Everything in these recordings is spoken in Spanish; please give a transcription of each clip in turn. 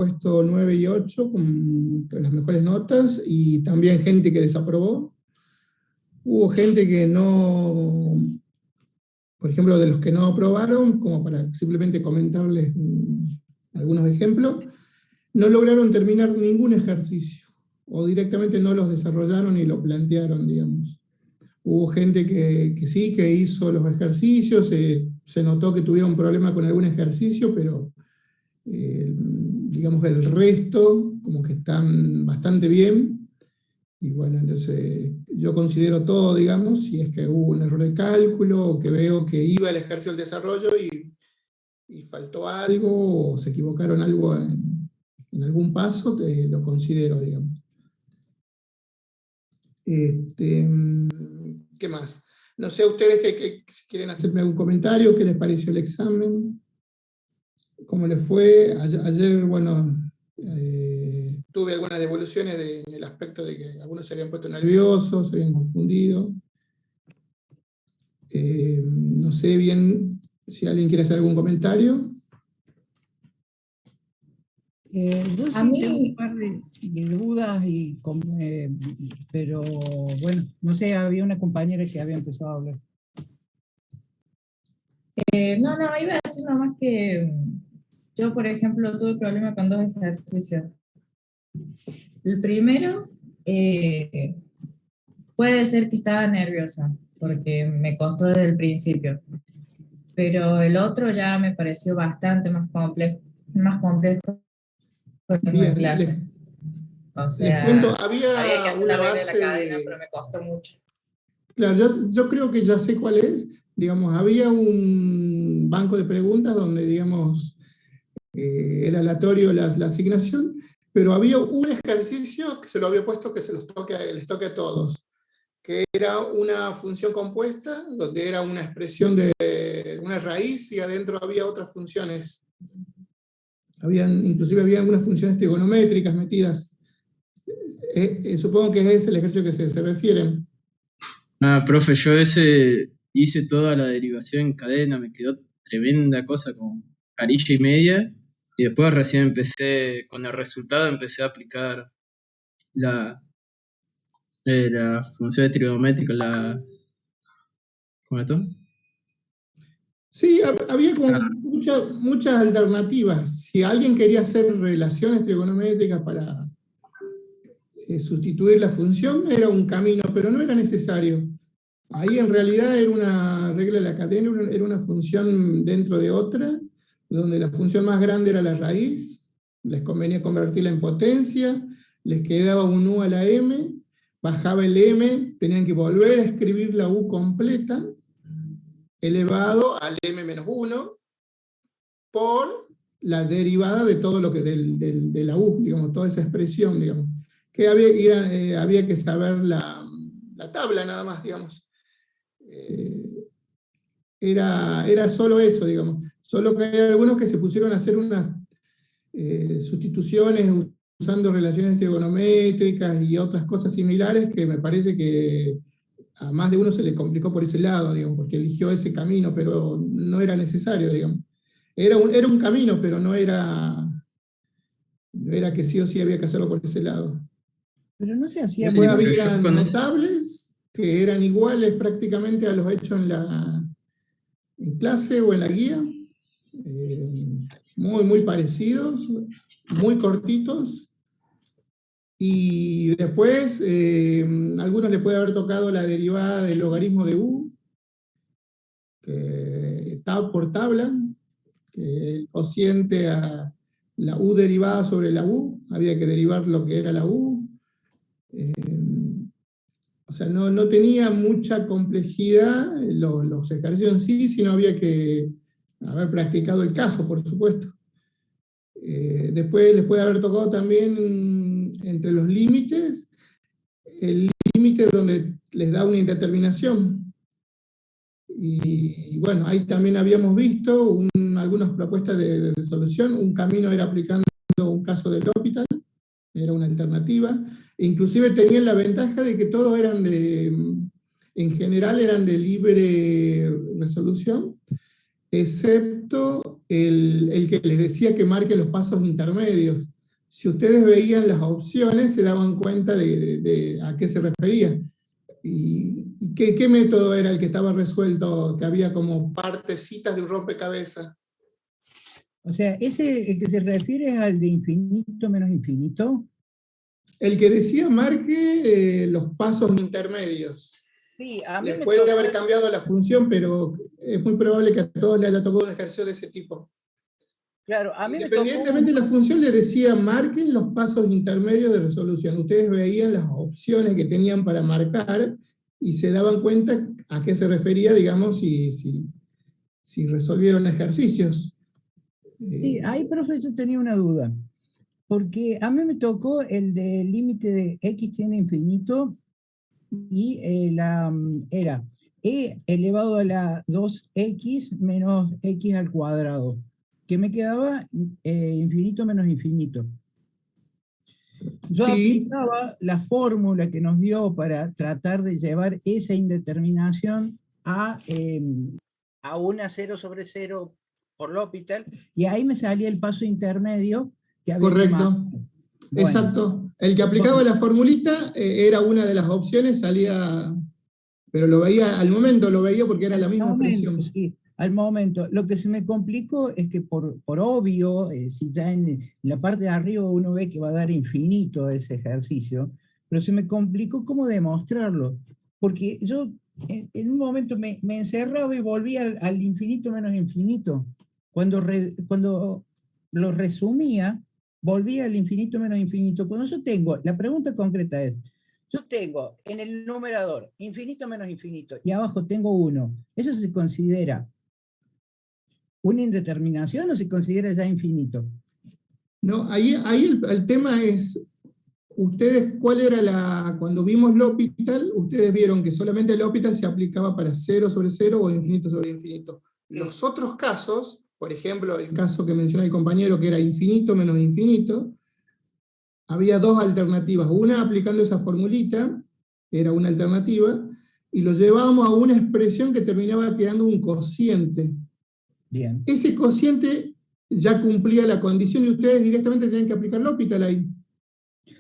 puesto 9 y 8 con las mejores notas, y también gente que desaprobó. Hubo gente que no, por ejemplo, de los que no aprobaron, como para simplemente comentarles algunos ejemplos, no lograron terminar ningún ejercicio, o directamente no los desarrollaron y lo plantearon, digamos. Hubo gente que sí, que hizo los ejercicios, se notó que tuvieron un problema con algún ejercicio, pero digamos que el resto como que están bastante bien. Y bueno, entonces yo considero todo, digamos, si es que hubo un error de cálculo, o que veo que iba el ejercicio del desarrollo y faltó algo, o se equivocaron algo en algún paso, lo considero, digamos. ¿Qué más? No sé, ustedes que quieren hacerme algún comentario, ¿qué les pareció el examen? ¿Cómo les fue? Ayer, bueno, tuve algunas devoluciones en el aspecto de que algunos se habían puesto nerviosos, se habían confundido. No sé bien si alguien quiere hacer algún comentario. Yo sí tengo un par de dudas, pero bueno, no sé, había una compañera que había empezado a hablar. No, iba a decir nomás que yo, por ejemplo, tuve problema con 2 ejercicios. El primero, puede ser que estaba nerviosa, porque me costó desde el principio, pero el otro ya me pareció bastante más complejo en la clase. O sea, les cuento, había que hacer una la regla base de la cadena, pero me costó mucho. Claro, yo creo que ya sé cuál es. Digamos, había un banco de preguntas donde, digamos, era aleatorio la asignación, pero había un ejercicio que se lo había puesto que les toque a todos, que era una función compuesta, donde era una expresión de una raíz y adentro había otras funciones. Inclusive había algunas funciones trigonométricas metidas. Supongo que es el ejercicio que se refieren. Profe, yo hice toda la derivación en cadena, me quedó tremenda cosa con carilla y media, y después recién con el resultado empecé a aplicar la función trigonométrica, ¿cómo es esto? Sí, había como muchas alternativas. Si alguien quería hacer relaciones trigonométricas para sustituir la función, era un camino, pero no era necesario. Ahí en realidad era una regla de la cadena, era una función dentro de otra, donde la función más grande era la raíz, les convenía convertirla en potencia, les quedaba un u a la m, bajaba el m, tenían que volver a escribir la u completa, elevado al m-1, por la derivada de todo lo que de la u, digamos, toda esa expresión, digamos, que había que saber la tabla nada más, digamos. Era solo eso, digamos. Solo que hay algunos que se pusieron a hacer unas sustituciones usando relaciones trigonométricas y otras cosas similares que me parece que a más de uno se le complicó por ese lado, digamos, porque eligió ese camino, pero no era necesario, digamos. Era un camino, pero no era que sí o sí había que hacerlo por ese lado. Pero no se hacía. Después había notables que eran iguales prácticamente a los hechos en clase o en la guía, muy parecidos, muy cortitos, y después a algunos les puede haber tocado la derivada del logaritmo de u, que está por tabla, que el cociente a la u derivada sobre la u, había que derivar lo que era la u. O sea, no tenía mucha complejidad los ejercicios en sí, sino había que haber practicado el caso, por supuesto. Después les puede haber tocado también entre los límites, el límite donde les da una indeterminación. Y bueno, ahí también habíamos visto algunas propuestas de resolución. Un camino era aplicando un caso del L'Hopital, era una alternativa. Inclusive tenían la ventaja de que todos en general eran de libre resolución, excepto el que les decía que marque los pasos intermedios. Si ustedes veían las opciones, se daban cuenta de a qué se refería. ¿Y qué método era el que estaba resuelto, que había como partecitas de un rompecabezas? O sea, el que se refiere es al de infinito menos infinito. El que decía marque los pasos intermedios. Sí, a mí puede haber cambiado la función, pero es muy probable que a todos le haya tocado un ejercicio de ese tipo. Claro, a mí Independientemente de la función, le decía marquen los pasos intermedios de resolución. Ustedes veían las opciones que tenían para marcar y se daban cuenta a qué se refería, digamos, si resolvieron ejercicios. Sí, ahí, profe, yo tenía una duda. Porque a mí me tocó el de límite de x tiene infinito y era e elevado a la 2x menos x al cuadrado, que me quedaba infinito menos infinito. Yo aplicaba la fórmula que nos dio para tratar de llevar esa indeterminación a una 0 sobre 0 por L'Hopital, y ahí me salía el paso intermedio que había. Correcto. Bueno, exacto. El que aplicaba la formulita era una de las opciones, salía, pero lo veía al momento, lo veía porque era la misma expresión. Sí, al momento. Lo que se me complicó es que por obvio, si ya en la parte de arriba uno ve que va a dar infinito ese ejercicio, pero se me complicó cómo demostrarlo, porque yo en un momento me encerraba y volvía al infinito menos infinito. Cuando lo resumía, volvía al infinito menos infinito. Cuando yo tengo, la pregunta concreta es, yo tengo en el numerador infinito menos infinito y abajo tengo 1, ¿eso se considera una indeterminación o se considera ya infinito? No, ahí el tema es, ustedes, ¿cuál era cuando vimos L'Hopital, ustedes vieron que solamente L'Hopital se aplicaba para 0 sobre 0 o infinito sobre infinito. Los otros casos, por ejemplo, el caso que menciona el compañero, que era infinito menos infinito, había dos alternativas. Una aplicando esa formulita, era una alternativa, y lo llevábamos a una expresión que terminaba quedando un cociente. Bien. Ese cociente ya cumplía la condición y ustedes directamente tenían que aplicar L'Hopital ahí.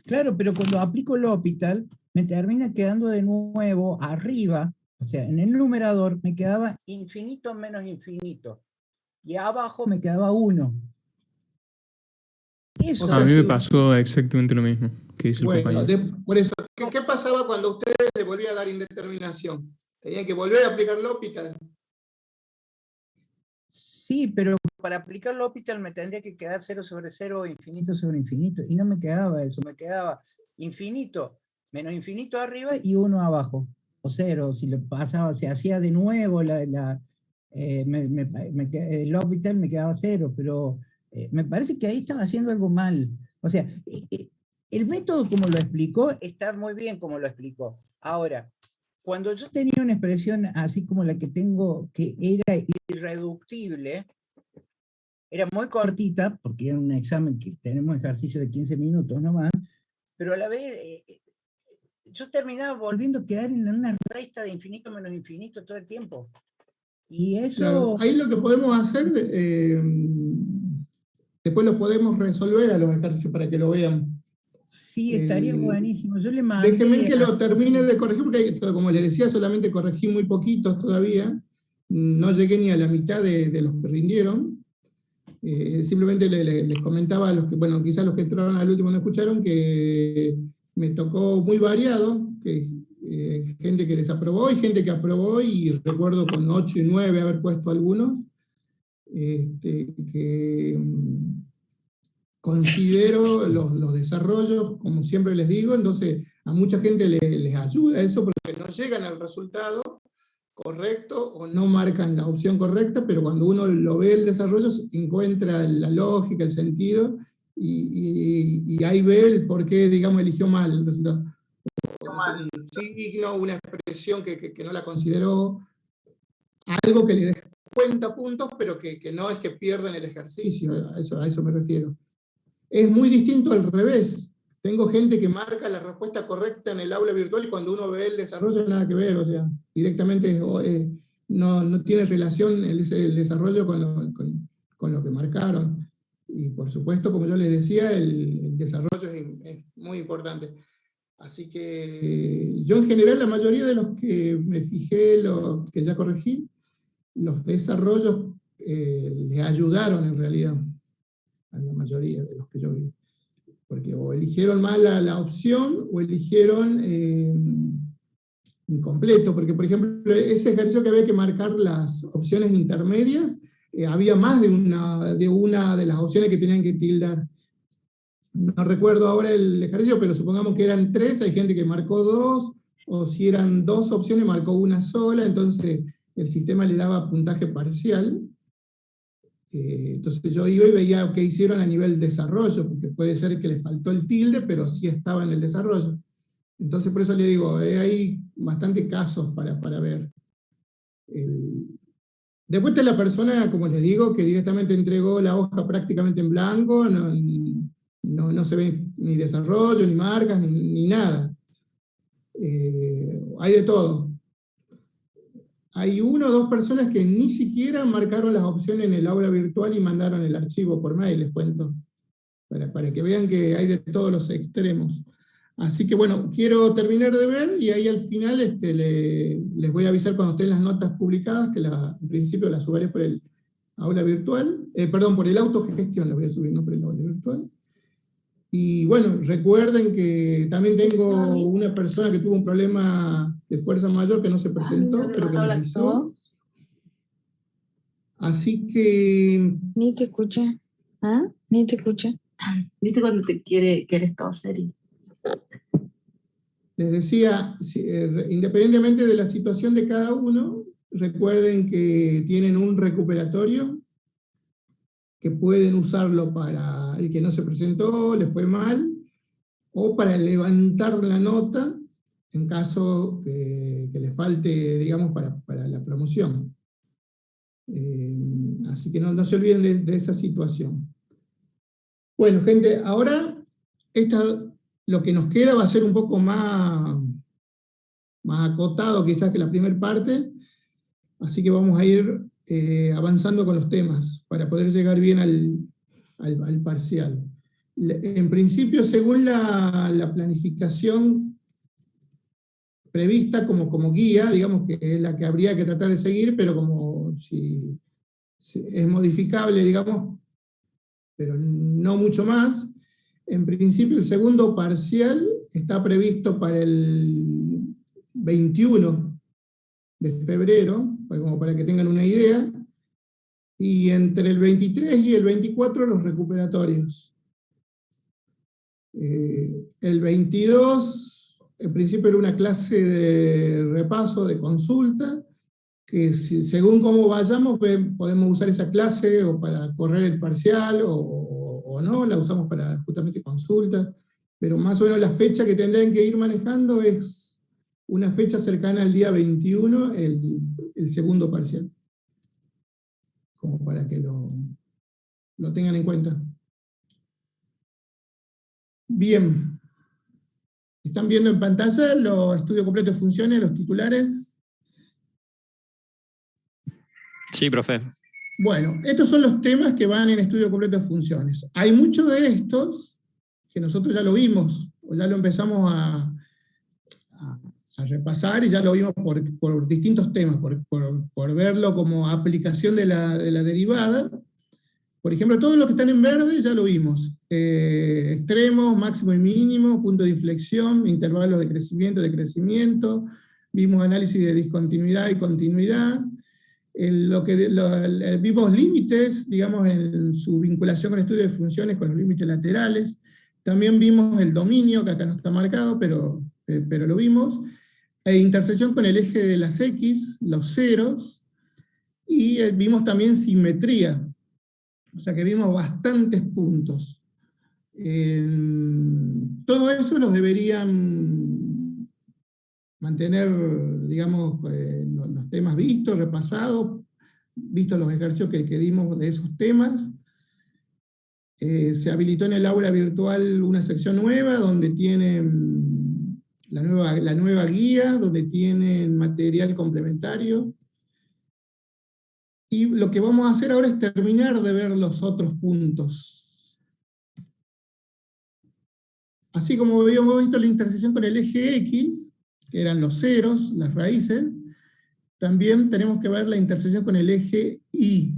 Claro, pero cuando aplico L'Hopital, me termina quedando de nuevo arriba, o sea, en el numerador me quedaba infinito menos infinito. Y abajo me quedaba 1. Eso, o sea, a mí me pasó exactamente lo mismo que dice el compañero. Por eso, ¿qué pasaba cuando ustedes le volvían a dar indeterminación? ¿Tenían que volver a aplicar L'Hopital? Sí, pero para aplicar L'Hopital me tendría que quedar 0 sobre 0 o infinito sobre infinito. Y no me quedaba eso, me quedaba infinito menos infinito arriba y 1 abajo. O 0, si lo pasaba, se hacía de nuevo el L'Hopital me quedaba 0, pero me parece que ahí estaba haciendo algo mal. O sea, el método como lo explicó está muy bien como lo explicó. Ahora, cuando yo tenía una expresión así como la que tengo, que era irreductible, era muy cortita, porque era un examen que tenemos ejercicio de 15 minutos nomás, pero a la vez yo terminaba volviendo a quedar en una resta de infinito menos infinito todo el tiempo. Y eso... Claro, ahí lo que podemos hacer, después lo podemos resolver a los ejercicios para que lo vean. Sí, estaría buenísimo. Yo le mandé... Déjenme que lo termine de corregir, porque como les decía, solamente corregí muy poquitos todavía. No llegué ni a la mitad de los que rindieron. Simplemente les comentaba a los que, bueno, quizás los que entraron al último no escucharon, que me tocó muy variado, que gente que desaprobó y gente que aprobó, y recuerdo con 8 y 9 haber puesto algunos, que considero los desarrollos, como siempre les digo, entonces a mucha gente les ayuda eso porque no llegan al resultado correcto o no marcan la opción correcta, pero cuando uno lo ve el desarrollo encuentra la lógica, el sentido, y ahí ve el por qué, digamos, eligió mal el resultado. Un signo, una expresión que no la consideró, algo que le descuenta puntos, pero que no es que pierdan el ejercicio, a eso me refiero. Es muy distinto al revés. Tengo gente que marca la respuesta correcta en el aula virtual y cuando uno ve el desarrollo nada que ver, o sea, directamente no tiene relación el desarrollo con lo que marcaron. Y por supuesto, como yo les decía, el desarrollo es muy importante. Así que yo en general, la mayoría de los que me fijé, los que ya corregí, los desarrollos les ayudaron en realidad a la mayoría de los que yo vi. Porque o eligieron mal la opción o eligieron incompleto. Porque, por ejemplo, ese ejercicio que había que marcar las opciones intermedias, había más de una de las opciones que tenían que tildar. No recuerdo ahora el ejercicio, pero supongamos que eran 3, hay gente que marcó 2, o si eran 2 opciones, marcó una sola, entonces el sistema le daba puntaje parcial. Entonces yo iba y veía qué hicieron a nivel desarrollo, porque puede ser que les faltó el tilde, pero sí estaba en el desarrollo. Entonces por eso le digo, hay bastantes casos para ver. Después está la persona, como les digo, que directamente entregó la hoja prácticamente en blanco, no se ve ni desarrollo, ni marcas, ni nada. Hay de todo. Hay 1 o 2 personas que ni siquiera marcaron las opciones en el aula virtual y mandaron el archivo por mail, les cuento, para que vean que hay de todos los extremos. Así que bueno, quiero terminar de ver y ahí al final les voy a avisar cuando estén las notas publicadas, que en principio las subiré por el aula virtual, por el autogestión las voy a subir, no por el aula virtual. Y bueno, recuerden que también tengo una persona que tuvo un problema de fuerza mayor que no se presentó, pero que me avisó. Así que... Ni te escucha. ¿Ah? Ni te escucha. ¿Viste cuando quieres toser? Les decía, independientemente de la situación de cada uno, recuerden que tienen un recuperatorio, que pueden usarlo para el que no se presentó, le fue mal, o para levantar la nota en caso que le falte, digamos, para la promoción. Así que no se olviden de esa situación. Bueno, gente, ahora lo que nos queda va a ser un poco más acotado quizás que la primera parte, así que vamos a ir avanzando con los temas para poder llegar bien al parcial. En principio, según la planificación prevista como guía, digamos que es la que habría que tratar de seguir, pero como si es modificable, digamos, pero no mucho más. En principio, el segundo parcial está previsto para el 21 de febrero, como para que tengan una idea, y entre el 23 y el 24 los recuperatorios. El 22, en principio era una clase de repaso, de consulta, que según cómo vayamos, podemos usar esa clase o para correr el parcial o no, la usamos para justamente consultas, pero más o menos la fecha que tendrán que ir manejando es una fecha cercana al día 21, el segundo parcial, como para que lo tengan en cuenta. Bien, ¿están viendo en pantalla los estudios completos de funciones, los titulares? Sí, profe. Bueno, estos son los temas que van en estudio completo de funciones. Hay muchos de estos que nosotros ya lo vimos, o ya lo empezamos a repasar y ya lo vimos por distintos temas, por verlo como aplicación de la derivada. Por ejemplo, todos los que están en verde ya lo vimos. Extremos, máximo y mínimo, punto de inflexión, intervalos de crecimiento, vimos análisis de discontinuidad y continuidad, vimos límites, digamos, en su vinculación con el estudio de funciones con los límites laterales. También vimos el dominio, que acá no está marcado, pero lo vimos. Intersección con el eje de las X, los ceros, y vimos también simetría. O sea que vimos bastantes puntos. Todo eso los deberían mantener, digamos, los temas vistos, repasados, vistos los ejercicios que dimos de esos temas. Se habilitó en el aula virtual una sección nueva, donde tienen la nueva guía, donde tienen material complementario. Y lo que vamos a hacer ahora es terminar de ver los otros puntos. Así como habíamos visto la intersección con el eje X, que eran los ceros, las raíces, también tenemos que ver la intersección con el eje Y.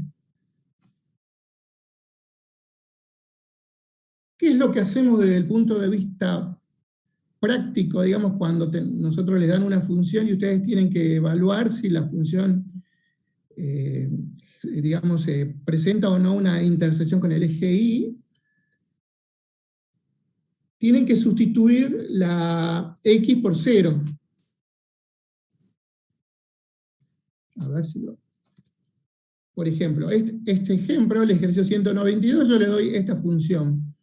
¿Qué es lo que hacemos desde el punto de vista práctico, digamos, cuando nosotros les dan una función y ustedes tienen que evaluar si la función, digamos, presenta o no una intersección con el eje Y? Tienen que sustituir la X por 0. A ver si lo... Por ejemplo, este ejemplo, el ejercicio 192, yo le doy esta función.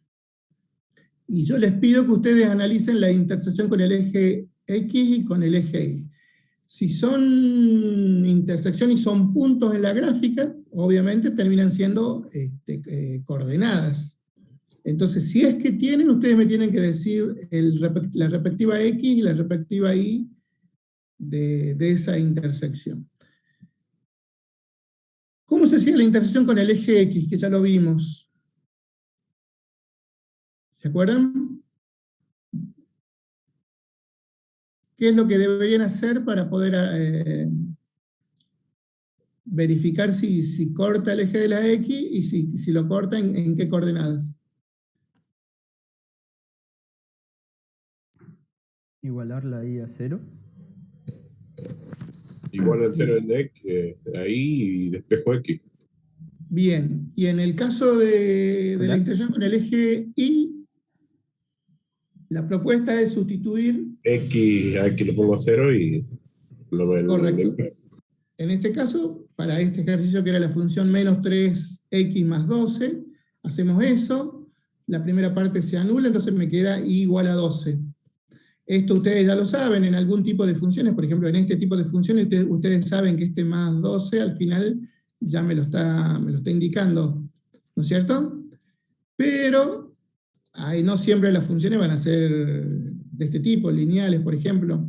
Y yo les pido que ustedes analicen la intersección con el eje X y con el eje Y. Si son intersección y son puntos en la gráfica, obviamente terminan siendo coordenadas. Entonces, si es que tienen, ustedes me tienen que decir la respectiva X y la respectiva Y de esa intersección. ¿Cómo se hacía la intersección con el eje X? Que ya lo vimos. ¿Se acuerdan? ¿Qué es lo que deberían hacer para poder verificar si corta el eje de la X y si lo corta en qué coordenadas? Igualar la Y a 0. Igual al 0 en X, ahí y despejo X. Bien, y en el caso de la intersección con el eje Y, la propuesta es sustituir... X, aquí lo pongo a 0 y lo veo. Correcto. En este caso, para este ejercicio que era la función menos 3x más 12, hacemos eso, la primera parte se anula, entonces me queda y igual a 12. Esto ustedes ya lo saben, en algún tipo de funciones, por ejemplo, en este tipo de funciones, ustedes saben que este más 12 al final ya me lo está indicando, ¿no es cierto? Pero ahí no siempre las funciones van a ser de este tipo, lineales, por ejemplo.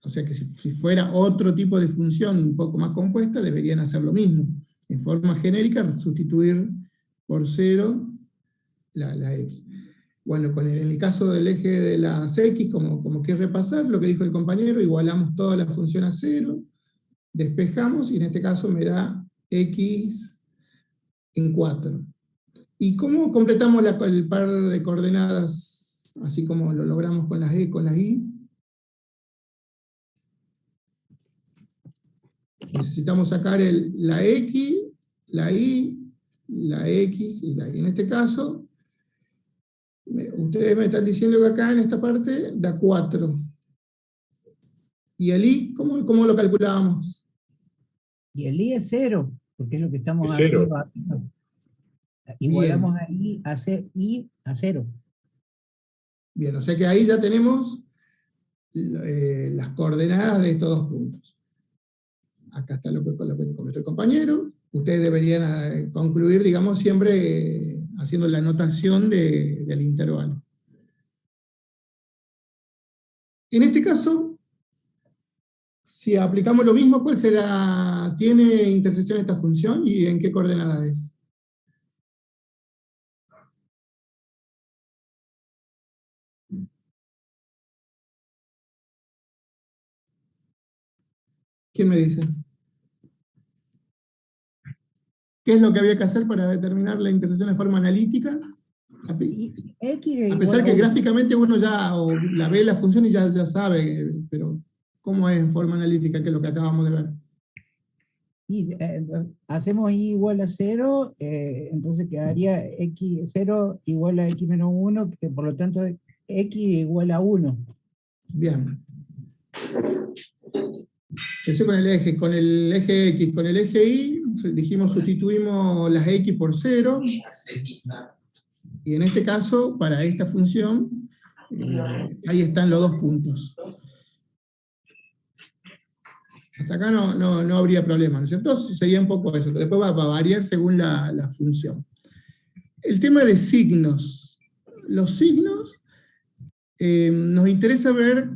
O sea que si fuera otro tipo de función un poco más compuesta, deberían hacer lo mismo. En forma genérica, sustituir por 0 la X. Bueno, en el caso del eje de las X, como que repasar lo que dijo el compañero, igualamos toda la función a 0, despejamos, y en este caso me da X en 4. ¿Y cómo completamos el par de coordenadas, así como lo logramos con las E, con las Y? Necesitamos sacar la X, la Y, la X y la Y. En este caso, ustedes me están diciendo que acá en esta parte da 4. ¿Y el Y, cómo lo calculábamos? Y el I es 0, porque es lo que estamos Es 0. haciendo. Igualamos a I a 0. Bien, o sea que ahí ya tenemos las coordenadas de estos dos puntos. Acá está lo que comentó el compañero. Ustedes deberían concluir, digamos, siempre haciendo la anotación del intervalo. En este caso, si aplicamos lo mismo, ¿cuál será? ¿Tiene intersección esta función y en qué coordenada es? ¿Quién me dice? ¿Qué es lo que había que hacer para determinar la intersección de forma analítica? A pesar que gráficamente uno ya la ve la función y ya sabe, pero ¿cómo es en forma analítica, que es lo que acabamos de ver? Y, hacemos I igual a 0, entonces quedaría X0 igual a X menos 1, que por lo tanto X igual a 1. Bien. Eso con el eje X, con el eje Y, dijimos sustituimos las X por 0, y en este caso, para esta función, ahí están los dos puntos. Hasta acá no habría problema, ¿no es cierto? Sería un poco eso, después va a variar según la función. El tema de signos. Los signos, nos interesa ver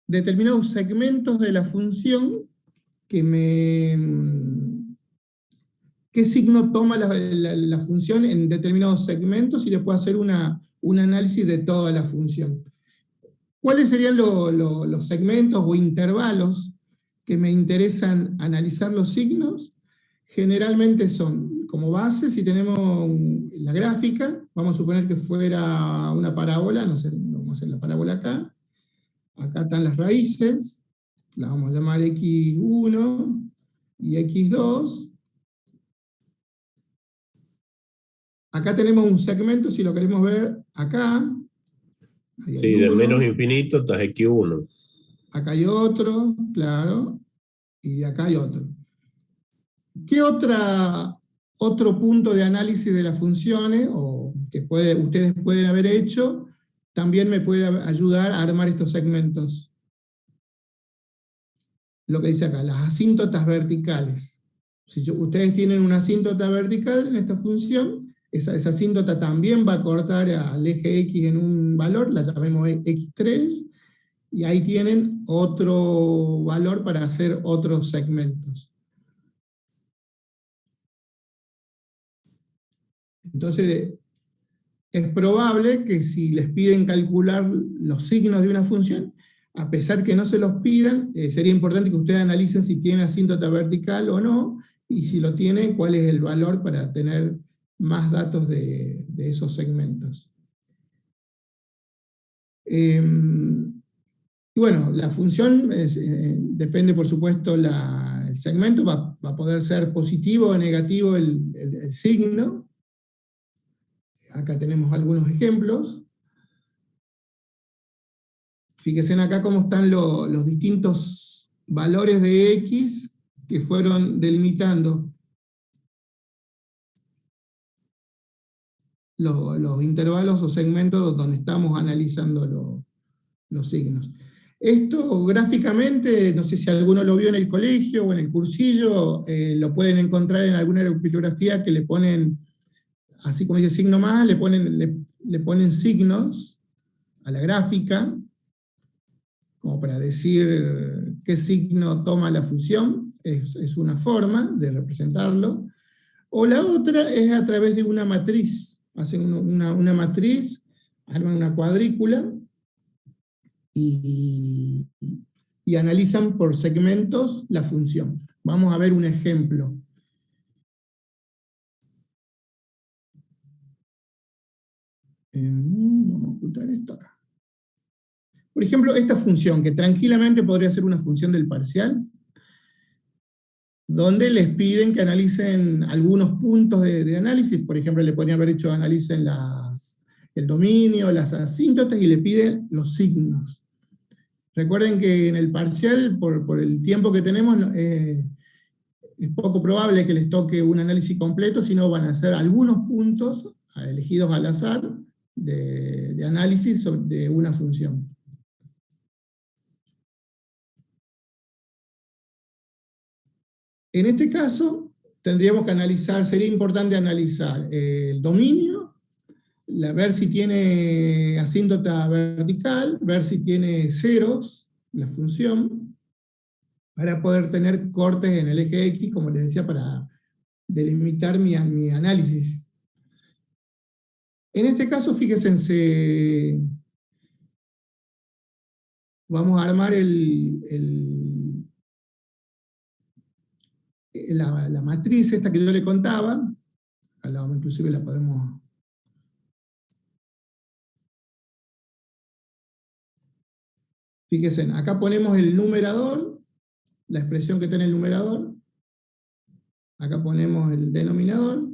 determinados segmentos de la función qué signo toma la función en determinados segmentos y le puedo hacer un análisis de toda la función. ¿Cuáles serían los segmentos o intervalos que me interesan analizar los signos? Generalmente son como base, si tenemos la gráfica, vamos a suponer que fuera una parábola, no sé, vamos a hacer la parábola acá. Acá están las raíces, las vamos a llamar x1 y x2. Acá tenemos un segmento, si lo queremos ver acá. Sí, del menos infinito hasta x1. Acá hay otro, claro, y acá hay otro. ¿Qué otro punto de análisis de las funciones, o que ustedes pueden haber hecho, también me puede ayudar a armar estos segmentos? Lo que dice acá, las asíntotas verticales. Si ustedes tienen una asíntota vertical en esta función, esa asíntota también va a cortar al eje X en un valor, la llamemos X3, y ahí tienen otro valor para hacer otros segmentos. Entonces, es probable que si les piden calcular los signos de una función, a pesar que no se los pidan, sería importante que ustedes analicen si tienen asíntota vertical o no, y si lo tienen, cuál es el valor para tener más datos de esos segmentos. Y bueno, la función depende, por supuesto, el segmento, va a poder ser positivo o negativo el signo. Acá tenemos algunos ejemplos. Fíjense acá cómo están los distintos valores de X que fueron delimitando los intervalos o segmentos donde estamos analizando los signos. Esto gráficamente, no sé si alguno lo vio en el colegio o en el cursillo, lo pueden encontrar en alguna bibliografía que le ponen, así como dice signo más, le ponen signos a la gráfica, como para decir qué signo toma la función, es una forma de representarlo. O la otra es a través de una matriz. Hacen una matriz, arman una cuadrícula y analizan por segmentos la función. Vamos a ver un ejemplo. Vamos a ocultar esto acá. Por ejemplo, esta función, que tranquilamente podría ser una función del parcial, donde les piden que analicen algunos puntos de análisis. Por ejemplo, le podrían haber dicho analicen el dominio, las asíntotas, y le piden los signos. Recuerden que en el parcial, por el tiempo que tenemos, es poco probable que les toque un análisis completo, sino van a ser algunos puntos elegidos al azar de análisis de una función. En este caso, tendríamos que analizar, sería importante analizar el dominio, ver si tiene asíntota vertical, ver si tiene ceros, la función, para poder tener cortes en el eje X, como les decía, para delimitar mi análisis. En este caso, fíjense, vamos a armar la matriz esta que yo le contaba. Inclusive la podemos... Fíjense, acá ponemos el numerador, la expresión que está en el numerador. Acá ponemos el denominador.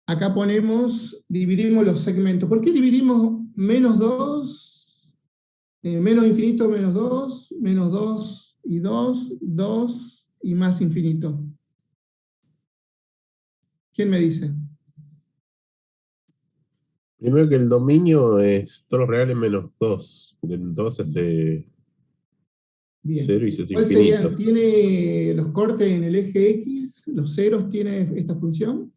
Acá dividimos los segmentos. ¿Por qué dividimos menos 2, menos infinito, menos 2, menos 2 y 2, 2 y más infinito? ¿Quién me dice? Primero que el dominio es todos los reales menos 2. Del 2 hace 0 y se hace ¿Cuál infinito. sería? ¿Tiene los cortes en el eje X? ¿Los ceros tiene esta función?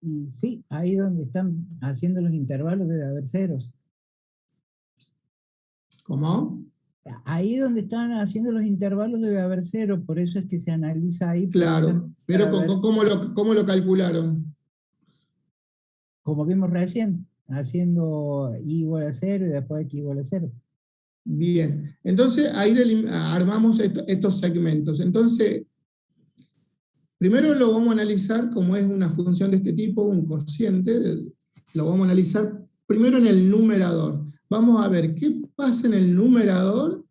Y sí, ahí donde están haciendo los intervalos debe haber ceros. ¿Cómo? Ahí donde están haciendo los intervalos debe haber ceros, por eso es que se analiza ahí. Claro, pero ¿cómo lo calcularon? Como vimos recién, haciendo i igual a 0 y después x igual a 0. Bien, entonces ahí armamos estos segmentos. Entonces, primero lo vamos a analizar como es una función de este tipo, un cociente, lo vamos a analizar primero en el numerador. Vamos a ver qué pasa en el numerador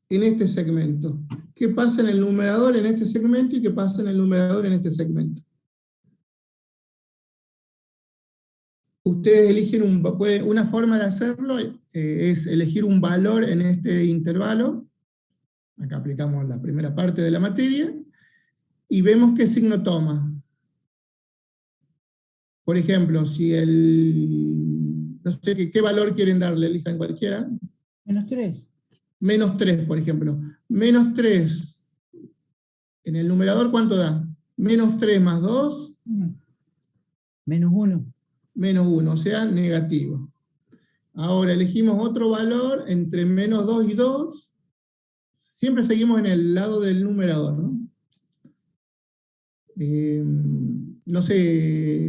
en este segmento. ¿Qué pasa en el numerador en este segmento y qué pasa en el numerador en este segmento? Ustedes eligen una forma de hacerlo, es elegir un valor en este intervalo. Acá aplicamos la primera parte de la materia y vemos qué signo toma. Por ejemplo, si no sé qué valor quieren darle, elijan cualquiera. -3. -3, por ejemplo. -3 en el numerador, ¿cuánto da? -3 más 2. -1. -1, o sea, negativo. Ahora elegimos otro valor entre -2 y 2. Siempre seguimos en el lado del numerador, ¿no? No sé.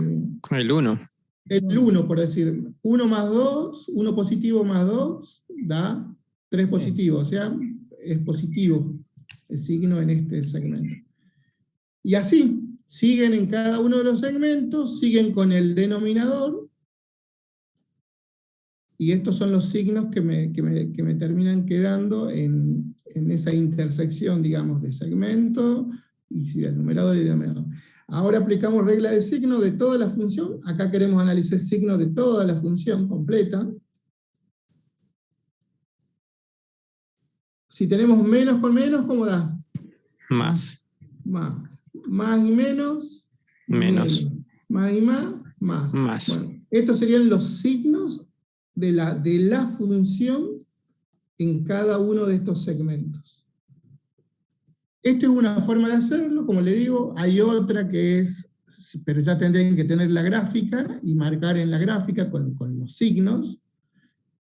El 1. El 1, por decir. 1 más 2, 1 positivo más 2, da 3 positivos, o sea, es positivo el signo en este segmento. Y así, siguen en cada uno de los segmentos, siguen con el denominador, y estos son los signos que me terminan quedando en esa intersección, digamos, de segmento, y sí, del numerador y denominador. Ahora aplicamos regla de signo de toda la función. Acá queremos analizar signos de toda la función completa. Si tenemos menos con menos, ¿cómo da? Más. Más y menos. Menos. Más y más. Más. Bueno, estos serían los signos de la función en cada uno de estos segmentos. Esta es una forma de hacerlo, como le digo. Hay otra que es, pero ya tendrían que tener la gráfica y marcar en la gráfica con los signos.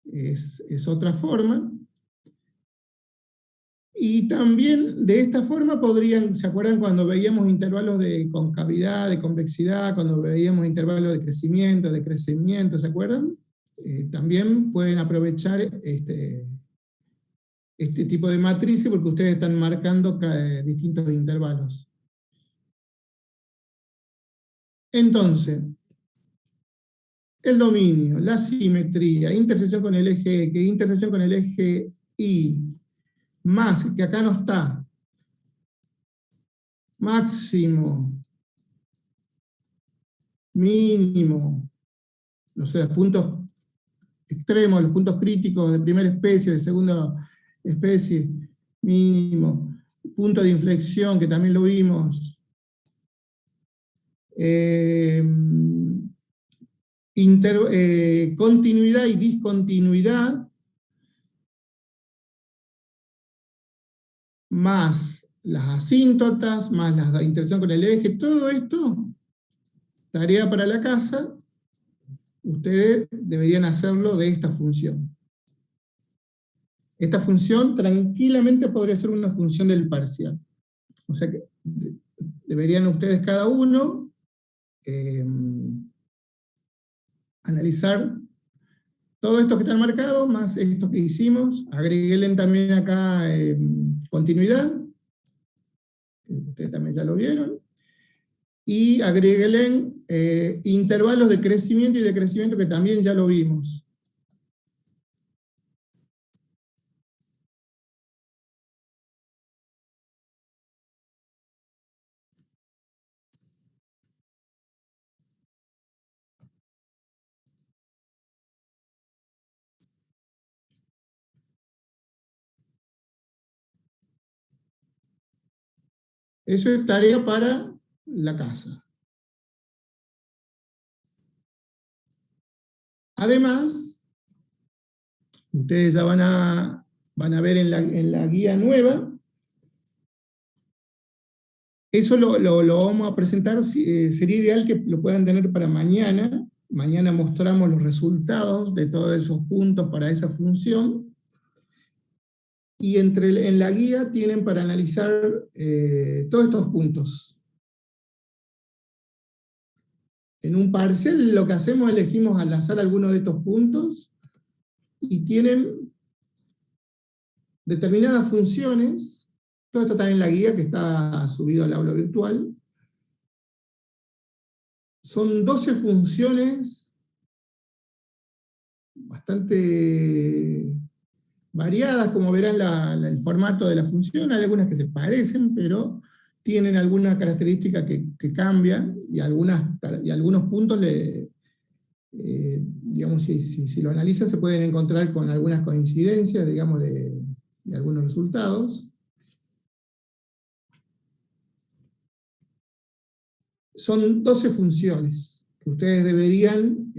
Es otra forma. Y también de esta forma ¿se acuerdan cuando veíamos intervalos de concavidad, de convexidad, cuando veíamos intervalos de crecimiento, ¿se acuerdan? También pueden aprovechar este tipo de matrices porque ustedes están marcando distintos intervalos. Entonces, el dominio, la simetría, intersección con el eje X, intersección con el eje Y, más, que acá no está, máximo, mínimo, los puntos extremos, los puntos críticos de primera especie, de segunda especie, mínimo, punto de inflexión, que también lo vimos, continuidad y discontinuidad, más las asíntotas, más la intersección con el eje, todo esto, tarea para la casa, ustedes deberían hacerlo de esta función. Esta función tranquilamente podría ser una función del parcial. O sea que deberían ustedes cada uno analizar todo esto que están marcados, más esto que hicimos, agréguenle también acá continuidad, que ustedes también ya lo vieron, y agréguenle intervalos de crecimiento y decrecimiento que también ya lo vimos. Eso es tarea para la casa. Además, ustedes ya van a ver en la guía nueva Eso lo vamos a presentar, sería ideal que lo puedan tener para mañana. Mañana mostramos los resultados de todos esos puntos para esa función. Y en la guía tienen para analizar todos estos puntos. En un parcial lo que hacemos, elegimos al azar algunos de estos puntos, y tienen determinadas funciones. Todo esto está en la guía que está subido al aula virtual. Son 12 funciones bastante variadas, como verán el formato de la función. Hay algunas que se parecen, pero tienen alguna característica que cambian, y algunos puntos, digamos, si lo analizan, se pueden encontrar con algunas coincidencias, digamos, de algunos resultados. Son 12 funciones que ustedes deberían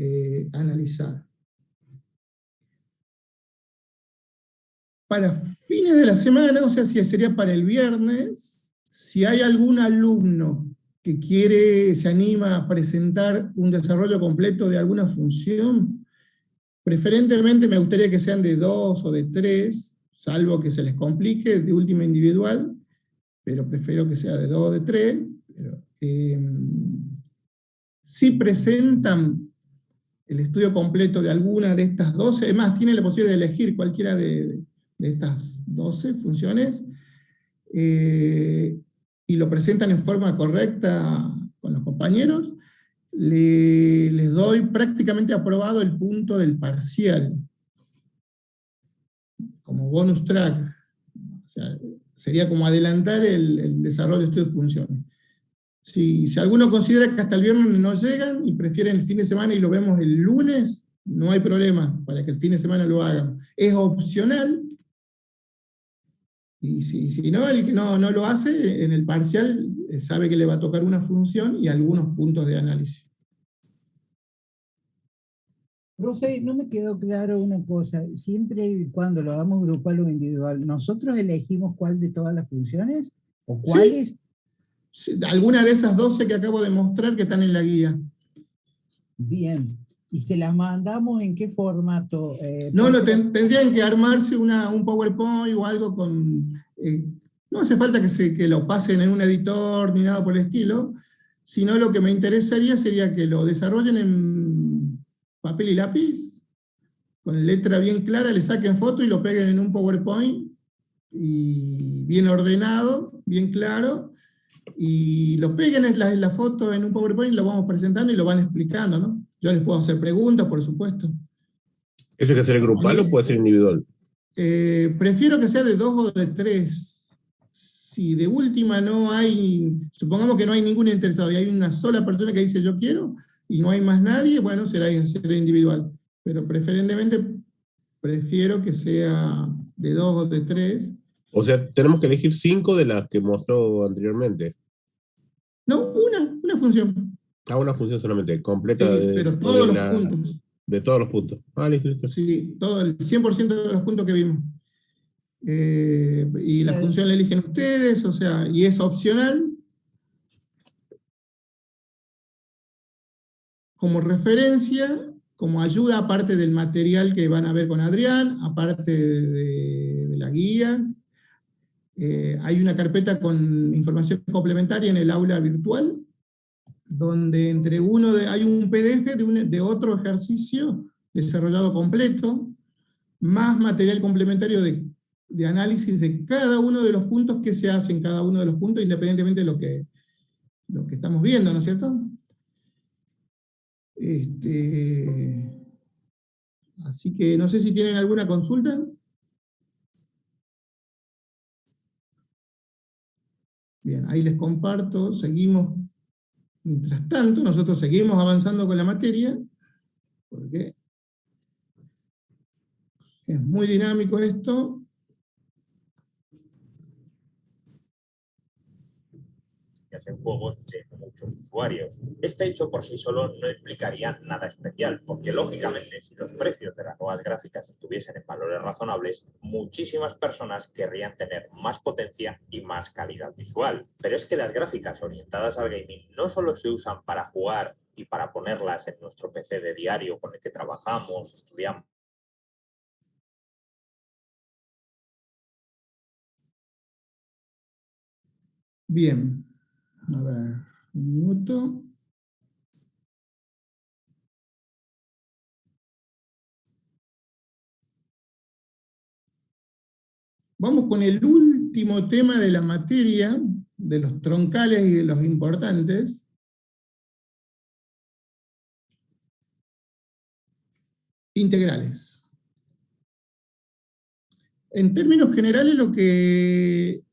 analizar. Para fines de la semana, o sea, si sería para el viernes, si hay algún alumno que se anima a presentar un desarrollo completo de alguna función, preferentemente me gustaría que sean de 2 o de 3, salvo que se les complique, de última individual, pero prefiero que sea de 2 o de 3. Si presentan el estudio completo de alguna de estas 12, además tienen la posibilidad de elegir cualquiera de estas 12 funciones, y lo presentan en forma correcta con los compañeros, les doy prácticamente aprobado el punto del parcial, como bonus track. O sea, sería como adelantar el desarrollo de estudio de funciones. Si alguno considera que hasta el viernes no llegan y prefieren el fin de semana y lo vemos el lunes, no hay problema para que el fin de semana lo hagan. Es opcional, y si no, el que no lo hace, en el parcial sabe que le va a tocar una función y algunos puntos de análisis. Profe, no me quedó claro una cosa. Siempre y cuando lo hagamos grupal o individual, ¿nosotros elegimos cuál de todas las funciones? ¿O cuáles? Sí, alguna de esas 12 que acabo de mostrar que están en la guía. Bien. ¿Y se las mandamos en qué formato? Tendrían que armarse un PowerPoint o algo con... no hace falta que lo pasen en un editor ni nada por el estilo, sino lo que me interesaría sería que lo desarrollen en papel y lápiz, con letra bien clara, le saquen foto y lo peguen en un PowerPoint, y bien ordenado, bien claro, y lo peguen la foto en un PowerPoint y lo vamos presentando y lo van explicando, ¿no? Yo les puedo hacer preguntas, por supuesto. ¿Eso hay que hacer grupal o puede ser individual? Prefiero que sea de 2 o de 3. Si de última no hay, supongamos que no hay ningún interesado y hay una sola persona que dice yo quiero y no hay más nadie, bueno, será individual. Pero preferentemente prefiero que sea de 2 o de 3. O sea, tenemos que elegir 5 de las que mostró anteriormente. No, una función. Una función solamente, completa pero todos los puntos. De todos los puntos. Listo. Sí, todo el 100% de los puntos que vimos. Y la función la eligen ustedes, o sea, y es opcional. Como referencia, como ayuda, aparte del material que van a ver con Adrián, aparte de la guía, hay una carpeta con información complementaria en el aula virtual, donde hay un PDF de otro ejercicio desarrollado completo, más material complementario de análisis de cada uno de los puntos que se hace en cada uno de los puntos, independientemente de lo que estamos viendo, ¿no es cierto? Así que no sé si tienen alguna consulta. Bien, ahí les comparto, seguimos. Mientras tanto, nosotros seguimos avanzando con la materia, porque es muy dinámico esto. experiencias en juegos de muchos usuarios. Este hecho por sí solo no implicaría nada especial, porque lógicamente si los precios de las nuevas gráficas estuviesen en valores razonables, muchísimas personas querrían tener más potencia y más calidad visual. Pero es que las gráficas orientadas al gaming no solo se usan para jugar y para ponerlas en nuestro PC de diario con el que trabajamos, estudiamos. Bien, a ver, un minuto. Vamos con el último tema de la materia, de los troncales y de los importantes. Integrales. En términos generales, lo que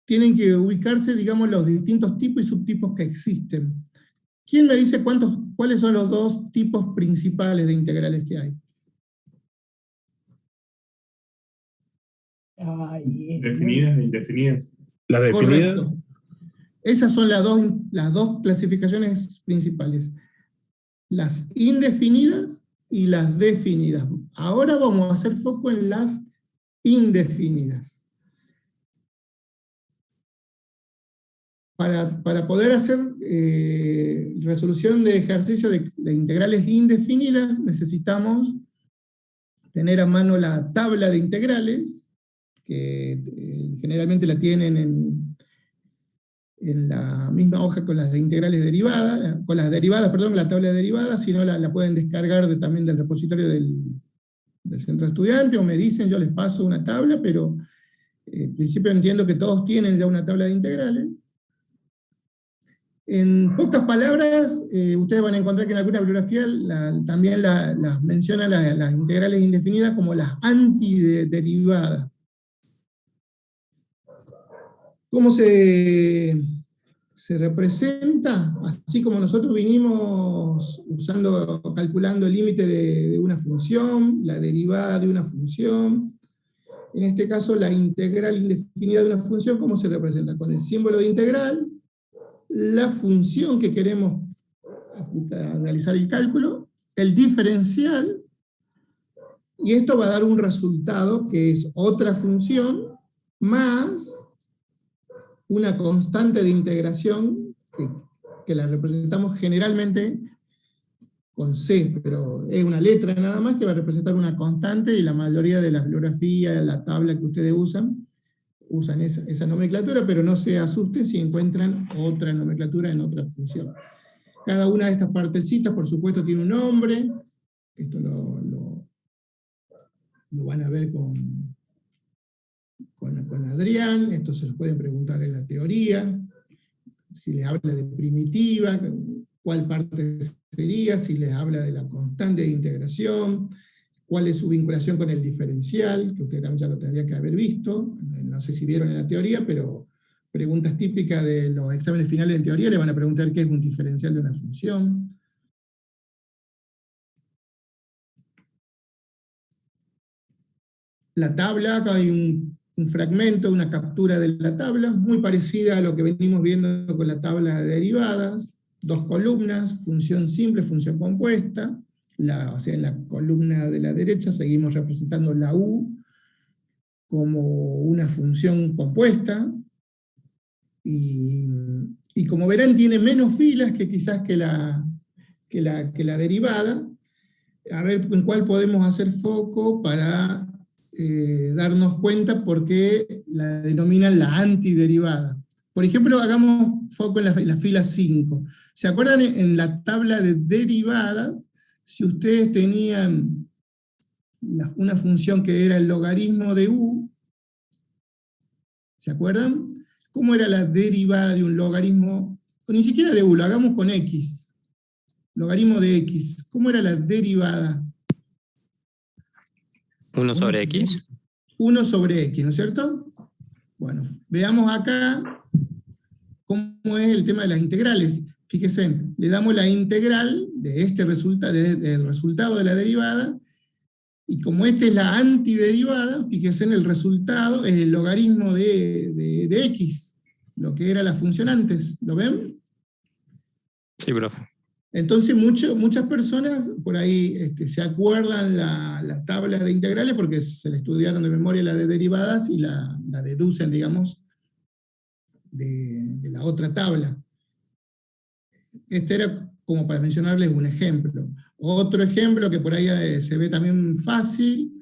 tienen que ubicarse, digamos, los distintos tipos y subtipos que existen. ¿Quién me dice cuáles son los dos tipos principales de integrales que hay? Definidas e indefinidas. Las definidas. Correcto. Esas son las dos clasificaciones principales. Las indefinidas y las definidas. Ahora vamos a hacer foco en las indefinidas. Para poder hacer resolución de ejercicio de integrales indefinidas, necesitamos tener a mano la tabla de integrales, que generalmente la tienen en la misma hoja con las de integrales derivadas, la tabla de derivadas, si no la pueden descargar también del repositorio del centro de estudiantes, o me dicen, yo les paso una tabla, pero en principio entiendo que todos tienen ya una tabla de integrales. En pocas palabras, ustedes van a encontrar que en alguna bibliografía también las menciona las integrales indefinidas como las antiderivadas. ¿Cómo se representa? Así como nosotros vinimos calculando el límite de una función, la derivada de una función. En este caso, la integral indefinida de una función, ¿cómo se representa? Con el símbolo de integral, la función que queremos realizar el cálculo, el diferencial, y esto va a dar un resultado que es otra función más una constante de integración que la representamos generalmente con C, pero es una letra nada más que va a representar una constante, y la mayoría de las bibliografías, la tabla que ustedes usan esa nomenclatura, pero no se asusten si encuentran otra nomenclatura en otra función. Cada una de estas partecitas, por supuesto, tiene un nombre. Esto lo van a ver con Adrián. Esto se los pueden preguntar en la teoría. Si les habla de primitiva, cuál parte sería, si les habla de la constante de integración, cuál es su vinculación con el diferencial, que ustedes también ya lo tendrían que haber visto, no sé si vieron en la teoría, pero preguntas típicas de los exámenes finales de teoría le van a preguntar qué es un diferencial de una función. La tabla, acá hay un fragmento, una captura de la tabla, muy parecida a lo que venimos viendo con la tabla de derivadas, dos columnas, función simple, función compuesta. O sea, en la columna de la derecha seguimos representando la U como una función compuesta, y como verán tiene menos filas que quizás que la derivada. A ver en cuál podemos hacer foco para darnos cuenta por qué la denominan la antiderivada. Por ejemplo, hagamos foco en la fila 5. ¿Se acuerdan en la tabla de derivada? Si ustedes tenían una función que era el logaritmo de U, ¿se acuerdan? ¿Cómo era la derivada de un logaritmo? O ni siquiera de U, lo hagamos con X. Logaritmo de X. ¿Cómo era la derivada? 1 sobre X. 1 sobre X, ¿no es cierto? Bueno, veamos acá cómo es el tema de las integrales. Fíjense, le damos la integral de del resultado de la derivada, y como esta es la antiderivada, fíjense en el resultado, es el logaritmo de X. lo que era la función antes. ¿Lo ven? Sí, profe. Entonces muchas personas por ahí se acuerdan la tabla de integrales porque se le estudiaron de memoria la de derivadas y la deducen, digamos, de la otra tabla. Este era como para mencionarles un ejemplo. Otro ejemplo que por ahí se ve también fácil,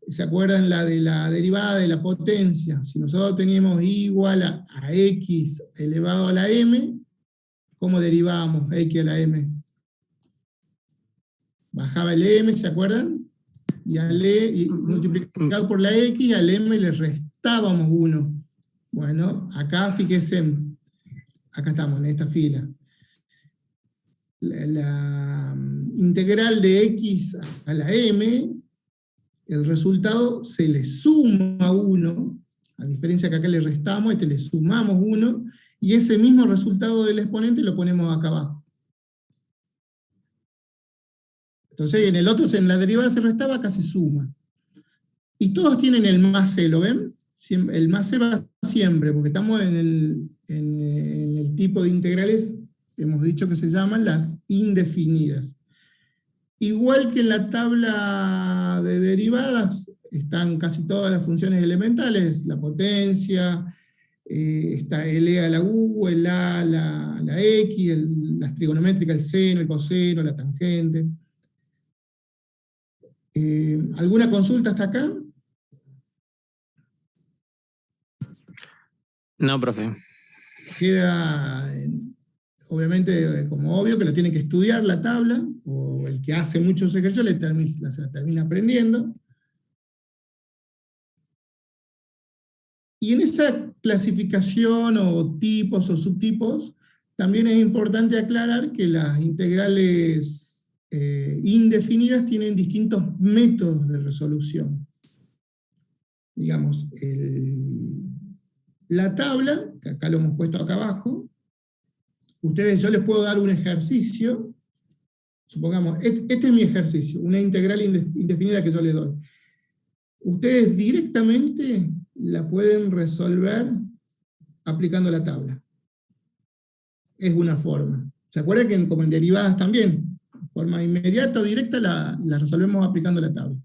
¿se acuerdan la de la derivada de la potencia? Si nosotros teníamos y igual a x elevado a la m, ¿cómo derivábamos x a la m? Bajaba el m, ¿se acuerdan? Y multiplicado por la x, y al m le restábamos 1. Bueno, acá fíjense, acá estamos en esta fila. La integral de x a la m, el resultado se le suma 1, a diferencia que acá le restamos, le sumamos 1, y ese mismo resultado del exponente lo ponemos acá abajo. Entonces en el otro, en la derivada se restaba, acá se suma. Y todos tienen el más c, ¿lo ven? El más c va siempre, porque estamos en el tipo de integrales que hemos dicho que se llaman las indefinidas. Igual que en la tabla de derivadas, están casi todas las funciones elementales, la potencia, está el e a la u, el a la x, las trigonométricas, el seno, el coseno, la tangente. ¿Alguna consulta hasta acá? No, profe. Queda, obviamente, como obvio, que lo tiene que estudiar la tabla, o el que hace muchos ejercicios se la termina aprendiendo. Y en esa clasificación, o tipos o subtipos, también es importante aclarar que las integrales indefinidas tienen distintos métodos de resolución. Digamos, la tabla, que acá lo hemos puesto acá abajo, yo les puedo dar un ejercicio, supongamos, este es mi ejercicio, una integral indefinida que yo les doy. Ustedes directamente la pueden resolver aplicando la tabla. Es una forma. ¿Se acuerdan que como en derivadas también? De forma inmediata o directa la resolvemos aplicando la tabla.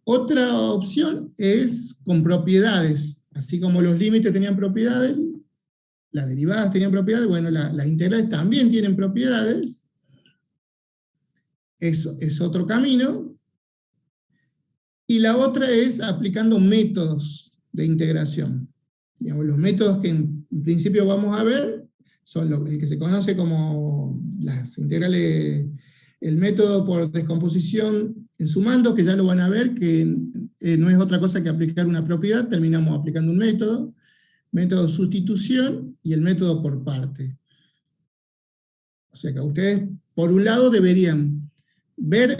Otra opción es con propiedades. Así como los límites tenían propiedades, las derivadas tenían propiedades, bueno, las integrales también tienen propiedades. Eso es otro camino. Y la otra es aplicando métodos de integración. Digamos, los métodos que en principio vamos a ver son el que se conoce como las integrales, el método por descomposición en sumandos, que ya lo van a ver, que no es otra cosa que aplicar una propiedad, terminamos aplicando un método de sustitución y el método por parte. O sea que ustedes, por un lado, deberían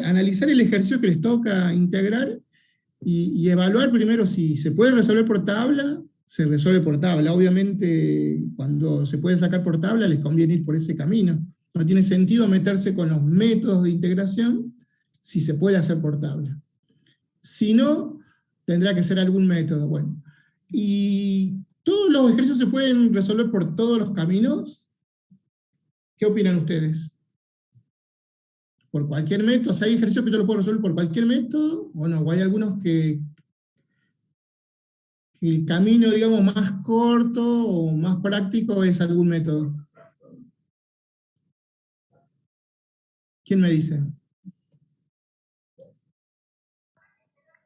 analizar el ejercicio que les toca integrar y evaluar primero si se puede resolver por tabla, se resuelve por tabla. Obviamente, cuando se puede sacar por tabla, les conviene ir por ese camino. No tiene sentido meterse con los métodos de integración si se puede hacer por tabla. Si no, tendrá que ser algún método. Bueno, y todos los ejercicios se pueden resolver por todos los caminos. ¿Qué opinan ustedes? ¿Por cualquier método? O sea, ¿hay ejercicios que yo lo puedo resolver por cualquier método? ¿O no? ¿O hay algunos que el camino, digamos, más corto o más práctico es algún método? ¿Quién me dice?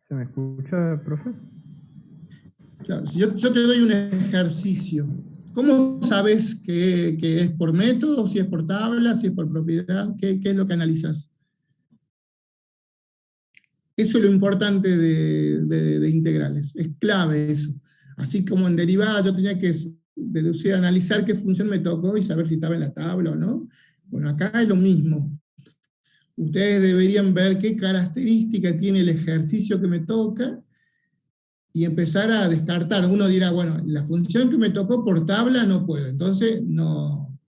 ¿Se me escucha, profe? Claro, si yo te doy un ejercicio, ¿cómo sabes que es por método, si es por tabla, si es por propiedad? ¿Qué es lo que analizas? Eso es lo importante de integrales, es clave eso. Así como en derivadas yo tenía que deducir, analizar qué función me tocó y saber si estaba en la tabla o no. Bueno, acá es lo mismo. Ustedes deberían ver qué característica tiene el ejercicio que me toca y empezar a descartar. Uno dirá, bueno, la función que me tocó por tabla no puedo, entonces no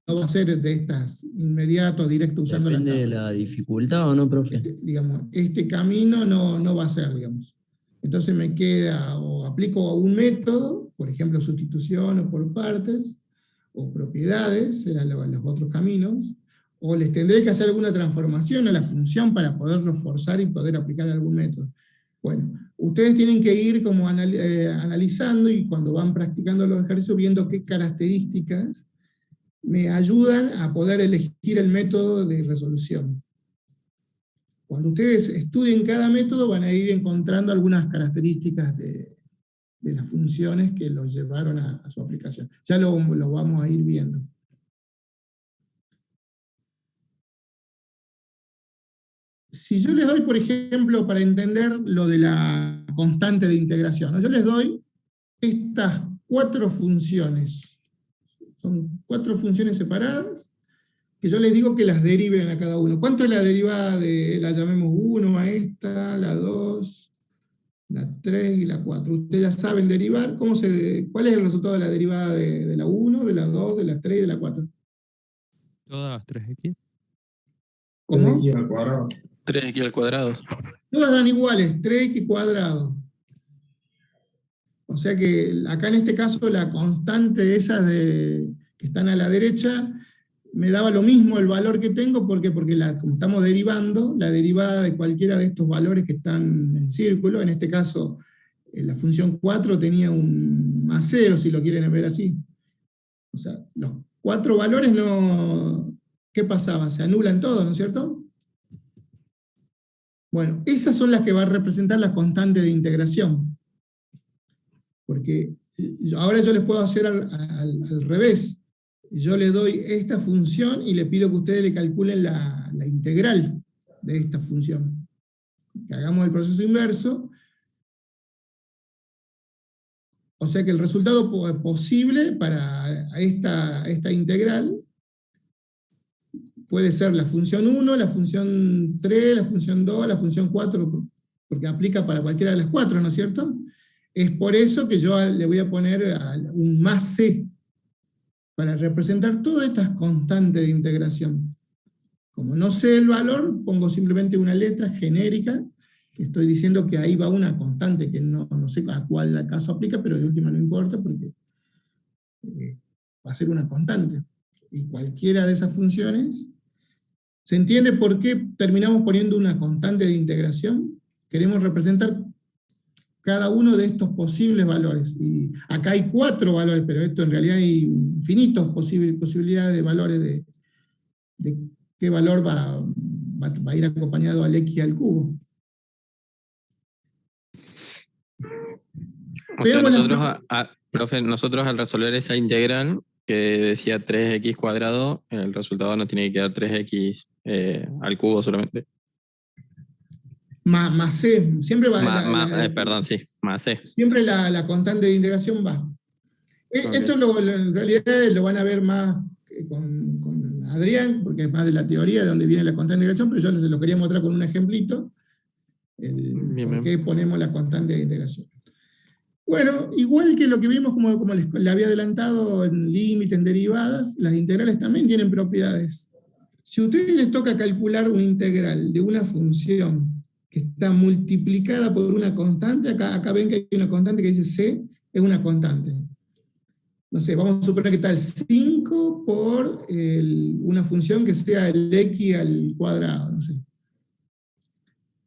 va a ser de estas inmediato, directo usando la tabla. ¿Depende de la dificultad o no, profe? Este camino no va a ser, digamos. Entonces me queda, o aplico un método, por ejemplo, sustitución o por partes, o propiedades, serán los otros caminos, o les tendré que hacer alguna transformación a la función para poderlo forzar y poder aplicar algún método. Bueno, ustedes tienen que ir como analizando y cuando van practicando los ejercicios, viendo qué características me ayudan a poder elegir el método de resolución. Cuando ustedes estudien cada método, van a ir encontrando algunas características de las funciones que los llevaron a su aplicación. Ya lo vamos a ir viendo. Si yo les doy, por ejemplo, para entender lo de la constante de integración, ¿no? Yo les doy estas 4 funciones. Son 4 funciones separadas, que yo les digo que las deriven a cada uno. ¿Cuánto es la derivada de, la llamemos 1 a esta, la 2, la 3 y la 4? Ustedes ya saben derivar. ¿Cuál es el resultado de la derivada de la 1, de la 2, de la 3 y de la 4? Todas 3x. ¿Cómo? 3x al cuadrado. 3x al cuadrado. Todas dan iguales, 3x cuadrado. O sea que acá en este caso la constante esa que están a la derecha me daba lo mismo el valor que tengo, ¿por qué? Porque como estamos derivando, la derivada de cualquiera de estos valores que están en círculo, en este caso la función 4 tenía un más 0, si lo quieren ver así. O sea, los 4 valores no... ¿Qué pasaba? Se anulan todos, ¿no es cierto? Bueno, esas son las que va a representar la constante de integración. Porque ahora yo les puedo hacer al revés. Yo le doy esta función y le pido que ustedes le calculen la integral de esta función. Que hagamos el proceso inverso. O sea que el resultado posible para esta integral puede ser la función 1, la función 3, la función 2, la función 4, porque aplica para cualquiera de las 4, ¿no es cierto? Es por eso que yo le voy a poner un más c, para representar todas estas constantes de integración. Como no sé el valor, pongo simplemente una letra genérica, que estoy diciendo que ahí va una constante, que no sé a cuál caso aplica, pero de última no importa, porque va a ser una constante. Y cualquiera de esas funciones, ¿se entiende por qué terminamos poniendo una constante de integración? Queremos representar cada uno de estos posibles valores. Y acá hay 4 valores, pero esto en realidad hay infinitos posibilidades de valores de qué valor va a ir acompañado al x al cubo. O sea, profe, nosotros al resolver esa integral que decía 3x cuadrado, el resultado nos tiene que quedar 3x al cubo solamente. Más c, siempre va perdón, sí, más c. Siempre la constante de integración va. Okay. Esto en realidad lo van a ver más con Adrián, porque es más de la teoría de donde viene la constante de integración, pero yo les lo quería mostrar con un ejemplito, por qué ponemos la constante de integración. Bueno, igual que lo que vimos, como le había adelantado en límite, en derivadas, las integrales también tienen propiedades. Si a ustedes les toca calcular una integral de una función que está multiplicada por una constante, acá ven que hay una constante que dice c, es una constante. No sé, vamos a suponer que está el 5 por una función que sea el x al cuadrado, no sé.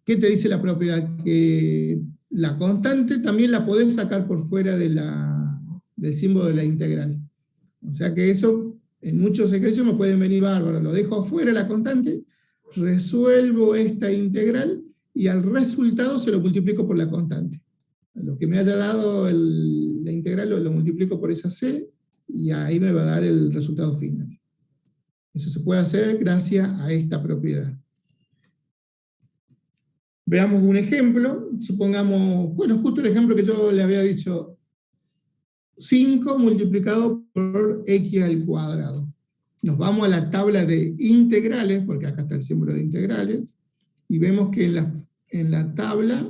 ¿Qué te dice la propiedad? Que la constante también la podés sacar por fuera del símbolo de la integral. O sea que eso, en muchos ejercicios me pueden venir bárbaros. Lo dejo afuera la constante, resuelvo esta integral, y al resultado se lo multiplico por la constante. Lo que me haya dado la integral lo multiplico por esa c, y ahí me va a dar el resultado final. Eso se puede hacer gracias a esta propiedad. Veamos un ejemplo. Supongamos, bueno, justo el ejemplo que yo le había dicho, 5 multiplicado por x al cuadrado. Nos vamos a la tabla de integrales, porque acá está el símbolo de integrales, y vemos que en la tabla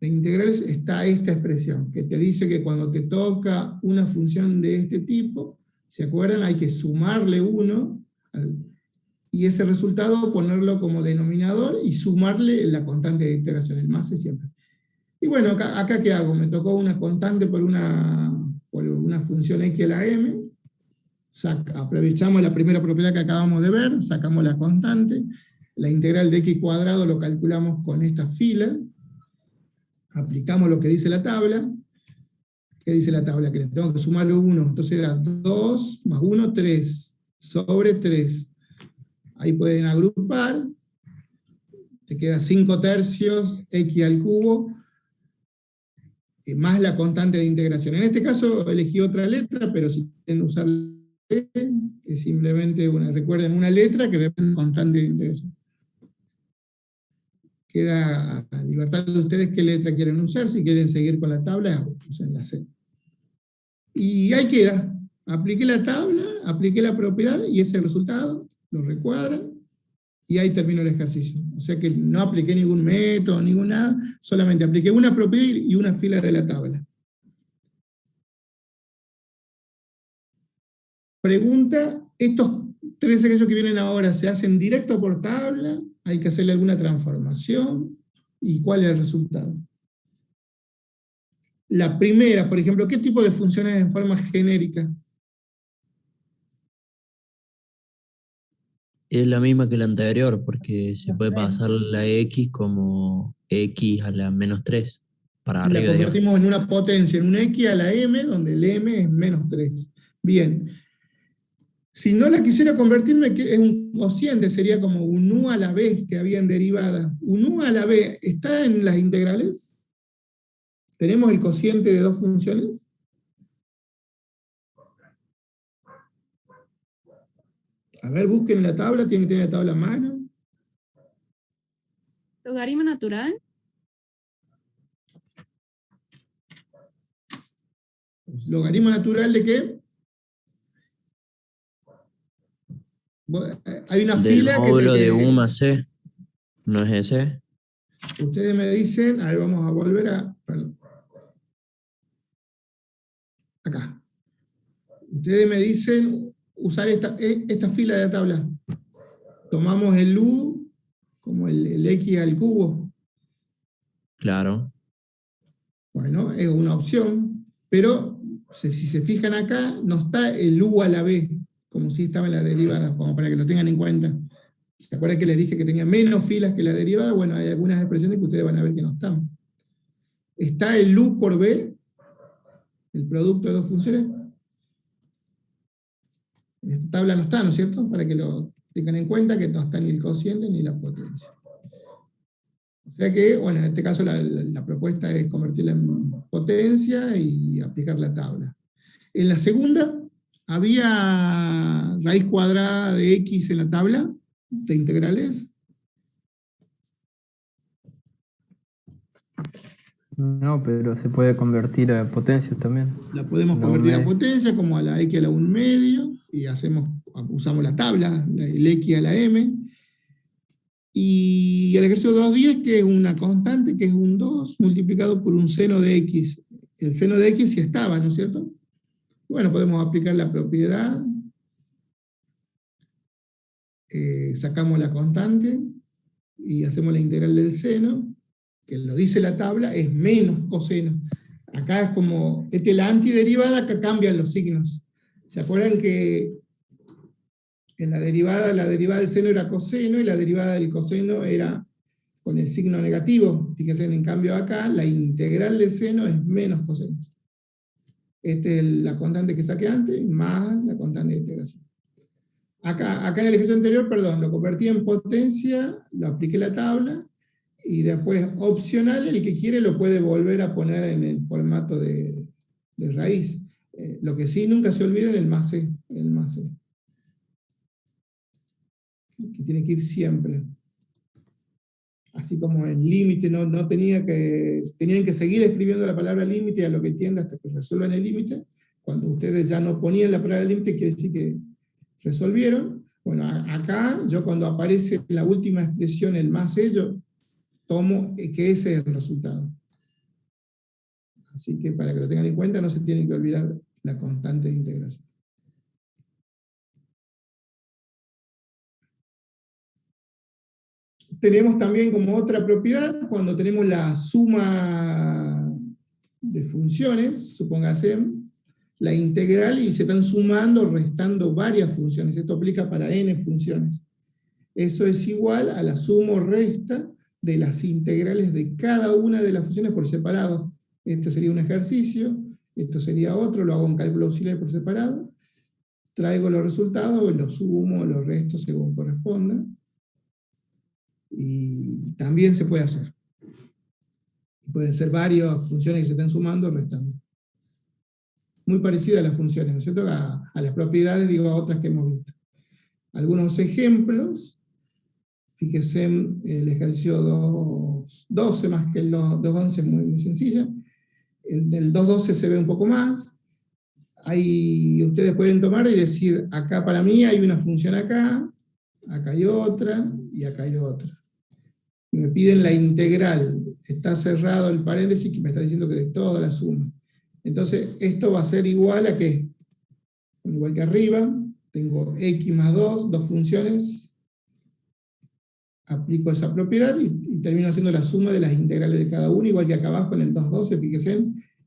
de integrales está esta expresión, que te dice que cuando te toca una función de este tipo, ¿se acuerdan? Hay que sumarle 1, y ese resultado ponerlo como denominador, y sumarle la constante de integración, el más es siempre. Y bueno, acá ¿qué hago? Me tocó una constante por una una función x a la m, aprovechamos la primera propiedad que acabamos de ver, sacamos la constante, la integral de x cuadrado lo calculamos con esta fila, aplicamos lo que dice la tabla. ¿Qué dice la tabla? Que le tengo que sumar 1, entonces era 2 más 1, 3, sobre 3. Ahí pueden agrupar, te queda 5 tercios x al cubo, más la constante de integración. En este caso elegí otra letra, pero si quieren usar que es simplemente recuerden una letra que representa constante de integración. Queda a libertad de ustedes qué letra quieren usar. Si quieren seguir con la tabla, usen la C. Y ahí queda. Apliqué la tabla, apliqué la propiedad y ese resultado lo recuadran y ahí terminó el ejercicio. O sea que no apliqué ningún método, ningún nada, solamente apliqué una propiedad y una fila de la tabla. Pregunta, ¿estos 3 ejercicios que vienen ahora se hacen directo por tabla? ¿Hay que hacerle alguna transformación? ¿Y cuál es el resultado? La primera, por ejemplo, ¿qué tipo de funciones en forma genérica? Es la misma que la anterior, porque se puede pasar la x como x a la menos 3 para La arriba. Digamos. convertimos en una potencia, en un x a la m, donde el m es menos 3. Bien. Si no la quisiera convertirme, que es un cociente, sería como un u a la b que había en derivada. Un u a la b, ¿está en las integrales? ¿Tenemos el cociente de dos funciones? A ver, busquen la tabla, tienen que tener la tabla a mano. ¿Logaritmo natural? ¿Logaritmo natural de qué? Hay una Del fila módulo que de U más C, ¿no es ese? Ustedes me dicen, a ver, vamos a volver a... Perdón. Acá. Ustedes me dicen usar esta fila de la tabla. Tomamos el U como el X al cubo. Claro. Bueno, es una opción, pero si se fijan acá, no está el U a la B, como si estaba en la derivada, como para que lo tengan en cuenta. ¿Se acuerdan que les dije que tenía menos filas que la derivada? Bueno, hay algunas expresiones que ustedes van a ver que no están. ¿Está el U por B? El producto de dos funciones. En esta tabla no está, ¿no es cierto? Para que lo tengan en cuenta que no está ni el cociente ni la potencia. O sea que, bueno, en este caso la propuesta es convertirla en potencia y aplicar la tabla. En la segunda, ¿había raíz cuadrada de x en la tabla de integrales? No, pero se puede convertir a potencias también. La podemos convertir a potencia como a la x a la 1/2 y usamos la tabla, el x a la m. Y el ejercicio 2.10, que es una constante, que es un 2 multiplicado por un seno de x. El seno de x sí estaba, ¿no es cierto? Bueno, podemos aplicar la propiedad. Sacamos la constante y hacemos la integral del seno, que lo dice la tabla, es menos coseno. Acá es como, la antiderivada, acá cambian los signos. ¿Se acuerdan que en la derivada del seno era coseno y la derivada del coseno era con el signo negativo? Fíjense, en cambio acá la integral del seno es menos coseno. Esta es la constante que saqué antes, más la constante de integración. Acá en el ejercicio anterior, perdón, lo convertí en potencia, lo apliqué la tabla, y después opcional, el que quiere lo puede volver a poner en el formato de raíz. Lo que sí, nunca se olviden el más C, que tiene que ir siempre. Así como el límite tenían que seguir escribiendo la palabra límite a lo que tienda hasta que resuelvan el límite. Cuando ustedes ya no ponían la palabra límite, quiere decir que resolvieron. Bueno, acá, yo cuando aparece la última expresión, el más C, yo tomo que ese es el resultado. Así que para que lo tengan en cuenta, no se tienen que olvidar la constante de integración. Tenemos también como otra propiedad, cuando tenemos la suma de funciones, supóngase, la integral y se están sumando, restando varias funciones. Esto aplica para n funciones. Eso es igual a la suma o resta de las integrales de cada una de las funciones por separado. Este sería un ejercicio, esto sería otro, lo hago en cálculo auxiliar por separado, traigo los resultados, los sumo, los resto según corresponda, y también se puede hacer. Pueden ser varias funciones que se estén sumando o restando. Muy parecida a las funciones, ¿no es cierto? A las propiedades, digo, a otras que hemos visto. Algunos ejemplos. Fíjese en el ejercicio 2.12 más que el 2.11 es muy sencilla. En el 2.12 se ve un poco más. Ahí ustedes pueden tomar y decir, acá para mí hay una función acá hay otra, y acá hay otra. Me piden la integral. Está cerrado el paréntesis que me está diciendo que de toda la suma. Entonces, esto va a ser igual a ¿qué? Igual que arriba, tengo x más 2, dos funciones, aplico esa propiedad y termino haciendo la suma de las integrales de cada una, igual que acá abajo en el 2.12, fíjense,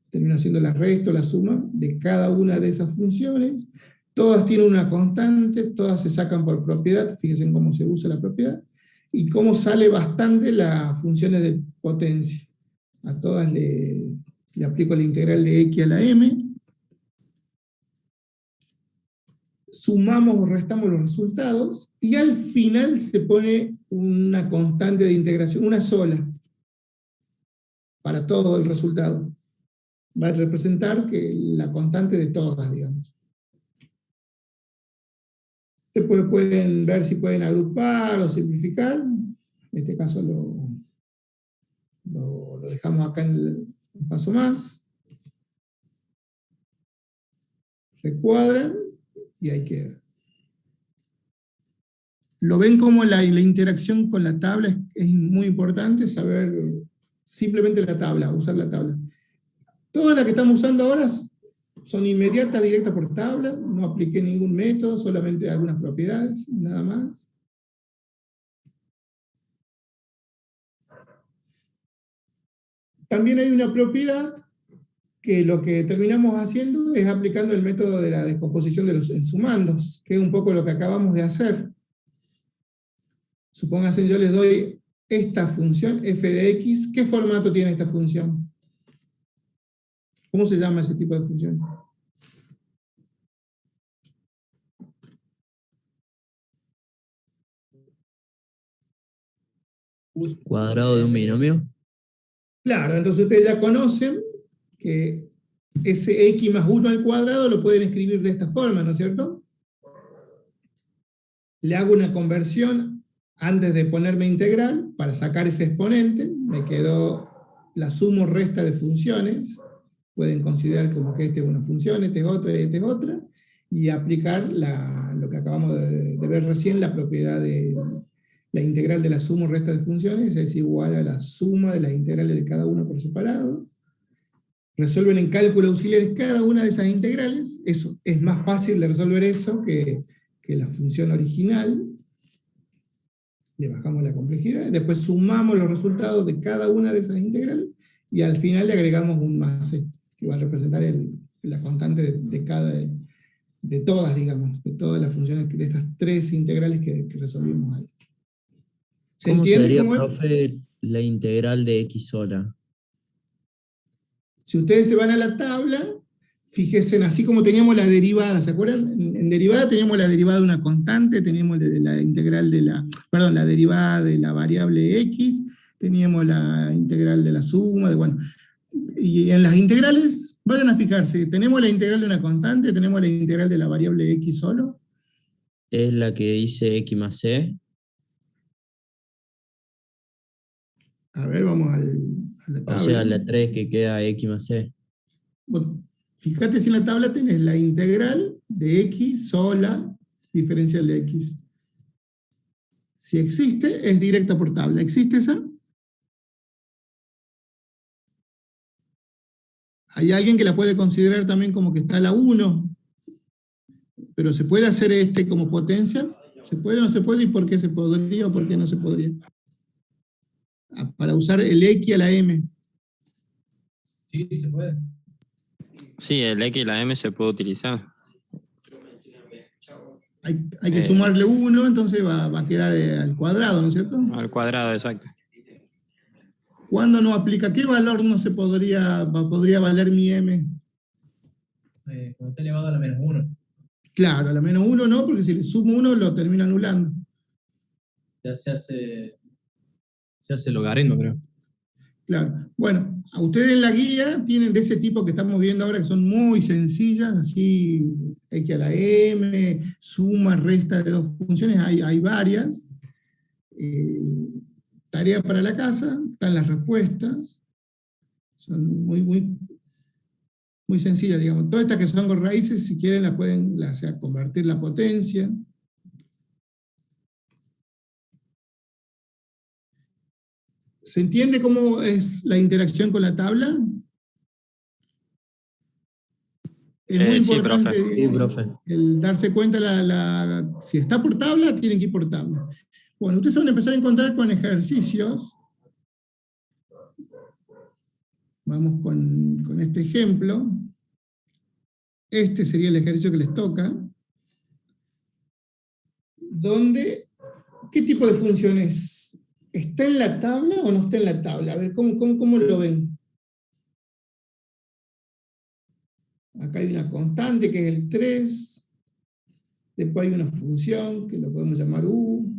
termino haciendo la resto, la suma de cada una de esas funciones. Todas tienen una constante, todas se sacan por propiedad, fíjense cómo se usa la propiedad, y cómo sale bastante las funciones de potencia. A todas le aplico la integral de x a la m, sumamos o restamos los resultados, y al final se pone una constante de integración, una sola, para todo el resultado. Va a representar que la constante de todas, digamos. Después pueden ver si pueden agrupar o simplificar. En este caso lo dejamos acá en un paso más. Recuadran y ahí queda. Lo ven como la interacción con la tabla es muy importante, saber simplemente la tabla, usar la tabla. Todas las que estamos usando ahora son inmediatas, directas por tabla, no apliqué ningún método, solamente algunas propiedades, nada más. También hay una propiedad que lo que terminamos haciendo es aplicando el método de la descomposición de los ensumandos, que es un poco lo que acabamos de hacer. Supónganse, yo les doy esta función, f de x, ¿qué formato tiene esta función? ¿Cómo se llama ese tipo de función? ¿Cuadrado de un binomio? Claro, entonces ustedes ya conocen que ese x más 1 al cuadrado lo pueden escribir de esta forma, ¿no es cierto? Le hago una conversión antes de ponerme integral para sacar ese exponente, me quedó la suma o resta de funciones, pueden considerar como que esta es una función, esta es otra y esta es otra, y aplicar lo que acabamos de ver recién, la propiedad de la integral de la suma o resta de funciones es igual a la suma de las integrales de cada una por separado. Resuelven en cálculo auxiliares cada una de esas integrales. Eso es más fácil de resolver eso que la función original. Le bajamos la complejidad, después sumamos los resultados de cada una de esas integrales y al final le agregamos un más que va a representar la constante de todas, digamos, de todas las funciones, de estas tres integrales que resolvimos ahí. ¿Cómo sería, profe, la integral de x sola? Si ustedes se van a la tabla, fíjense, así como teníamos la derivada, ¿se acuerdan? En derivada teníamos la derivada de una constante, teníamos la integral de la derivada de la variable x, teníamos la integral de la suma, bueno. Y en las integrales, vayan a fijarse, tenemos la integral de una constante, tenemos la integral de la variable x solo. Es la que dice x más c. A ver, vamos a la tabla. O sea, la 3 que queda x más c. Bueno, fíjate si en la tabla tenés la integral de x sola, diferencial de x. Si existe, es directa por tabla. ¿Existe esa? Hay alguien que la puede considerar también como que está a la 1, pero ¿se puede hacer como potencia? ¿Se puede o no se puede? ¿Y por qué se podría o por qué no se podría? Para usar el x a la m. Sí, se puede. Sí, el X y la M se puede utilizar. Hay que sumarle 1, entonces va a quedar al cuadrado, ¿no es cierto? Al cuadrado, exacto. ¿Cuándo no aplica? ¿Qué valor no se podría valer mi M? Cuando está elevado a la menos 1. Claro, a la menos 1 no, porque si le sumo 1 lo termino anulando. Ya se hace logaritmo, creo. Claro. Bueno, a ustedes en la guía tienen de ese tipo que estamos viendo ahora, que son muy sencillas, así, X a la M, suma, resta de dos funciones, hay varias. Tarea para la casa, están las respuestas. Son muy sencillas, digamos. Todas estas que son con raíces, si quieren, las pueden convertir la potencia. ¿Se entiende cómo es la interacción con la tabla? Es muy importante sí, profe. El darse cuenta, si está por tabla, tienen que ir por tabla. Bueno, ustedes van a empezar a encontrar con ejercicios. Vamos con este ejemplo. Este sería el ejercicio que les toca. ¿Qué tipo de función es? ¿Está en la tabla o no está en la tabla? A ver, ¿cómo lo ven? Acá hay una constante que es el 3. Después hay una función que lo podemos llamar U.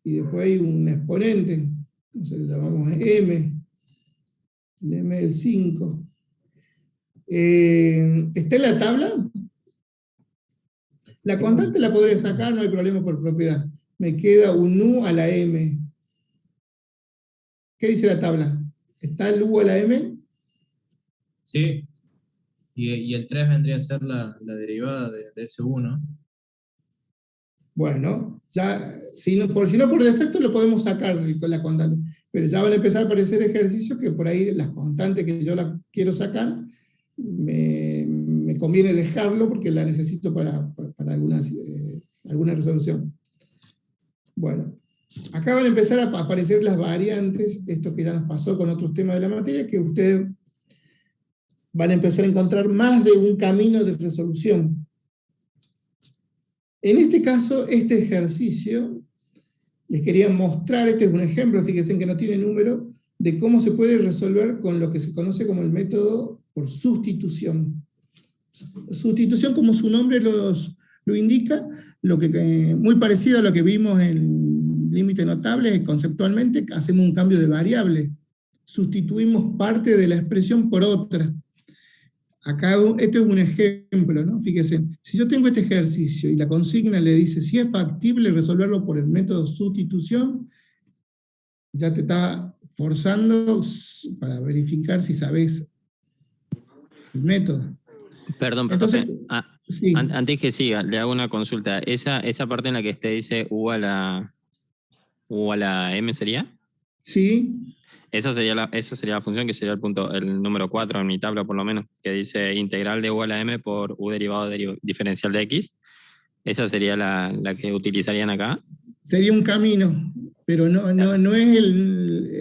Y después hay un exponente, entonces lo llamamos M. El M del 5. ¿Está en la tabla? La constante la podría sacar, no hay problema por propiedad. Me queda un U a la M. ¿Qué dice la tabla? ¿Está el U a la M? Sí. Y el 3 vendría a ser la derivada de ese 1. Bueno, ya, si no por defecto lo podemos sacar con la constante. Pero ya van a empezar a aparecer ejercicios que por ahí las constantes que yo la quiero sacar, me conviene dejarlo porque la necesito para alguna resolución. Bueno, acá van a empezar a aparecer las variantes, esto que ya nos pasó con otros temas de la materia, que ustedes van a empezar a encontrar más de un camino de resolución. En este caso, este ejercicio, les quería mostrar, este es un ejemplo, fíjense que no tiene número, de cómo se puede resolver con lo que se conoce como el método por sustitución. Sustitución, como su nombre lo indica, muy parecido a lo que vimos en límite notable, conceptualmente, hacemos un cambio de variable. Sustituimos parte de la expresión por otra. Acá este es un ejemplo, ¿no? Fíjense, si yo tengo este ejercicio y la consigna le dice si es factible resolverlo por el método sustitución, ya te está forzando para verificar si sabes el método. Perdón, Entonces, profe. sí. Antes que siga, le hago una consulta. ¿Esa parte en la que usted dice U a la M sería? Sí. Esa sería la función que sería el número 4 en mi tabla, por lo menos, que dice integral de U a la M por U derivado diferencial de X. ¿Esa sería la que utilizarían acá? Sería un camino, pero no es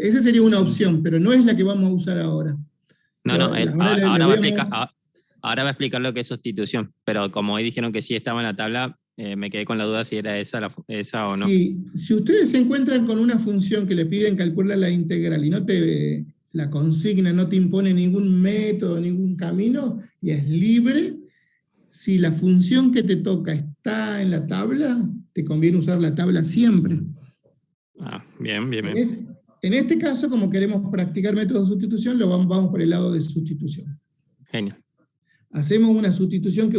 esa sería una opción, pero no es la que vamos a usar ahora. Ahora va a explicar lo que es sustitución, pero como hoy dijeron que sí estaba en la tabla, me quedé con la duda si era esa o no. Sí, si ustedes se encuentran con una función que le piden calcular la integral y la consigna no te impone ningún método, ningún camino, y es libre, si la función que te toca está en la tabla, te conviene usar la tabla siempre. Bien. En este caso, como queremos practicar método de sustitución, vamos por el lado de sustitución. Genial. Hacemos una sustitución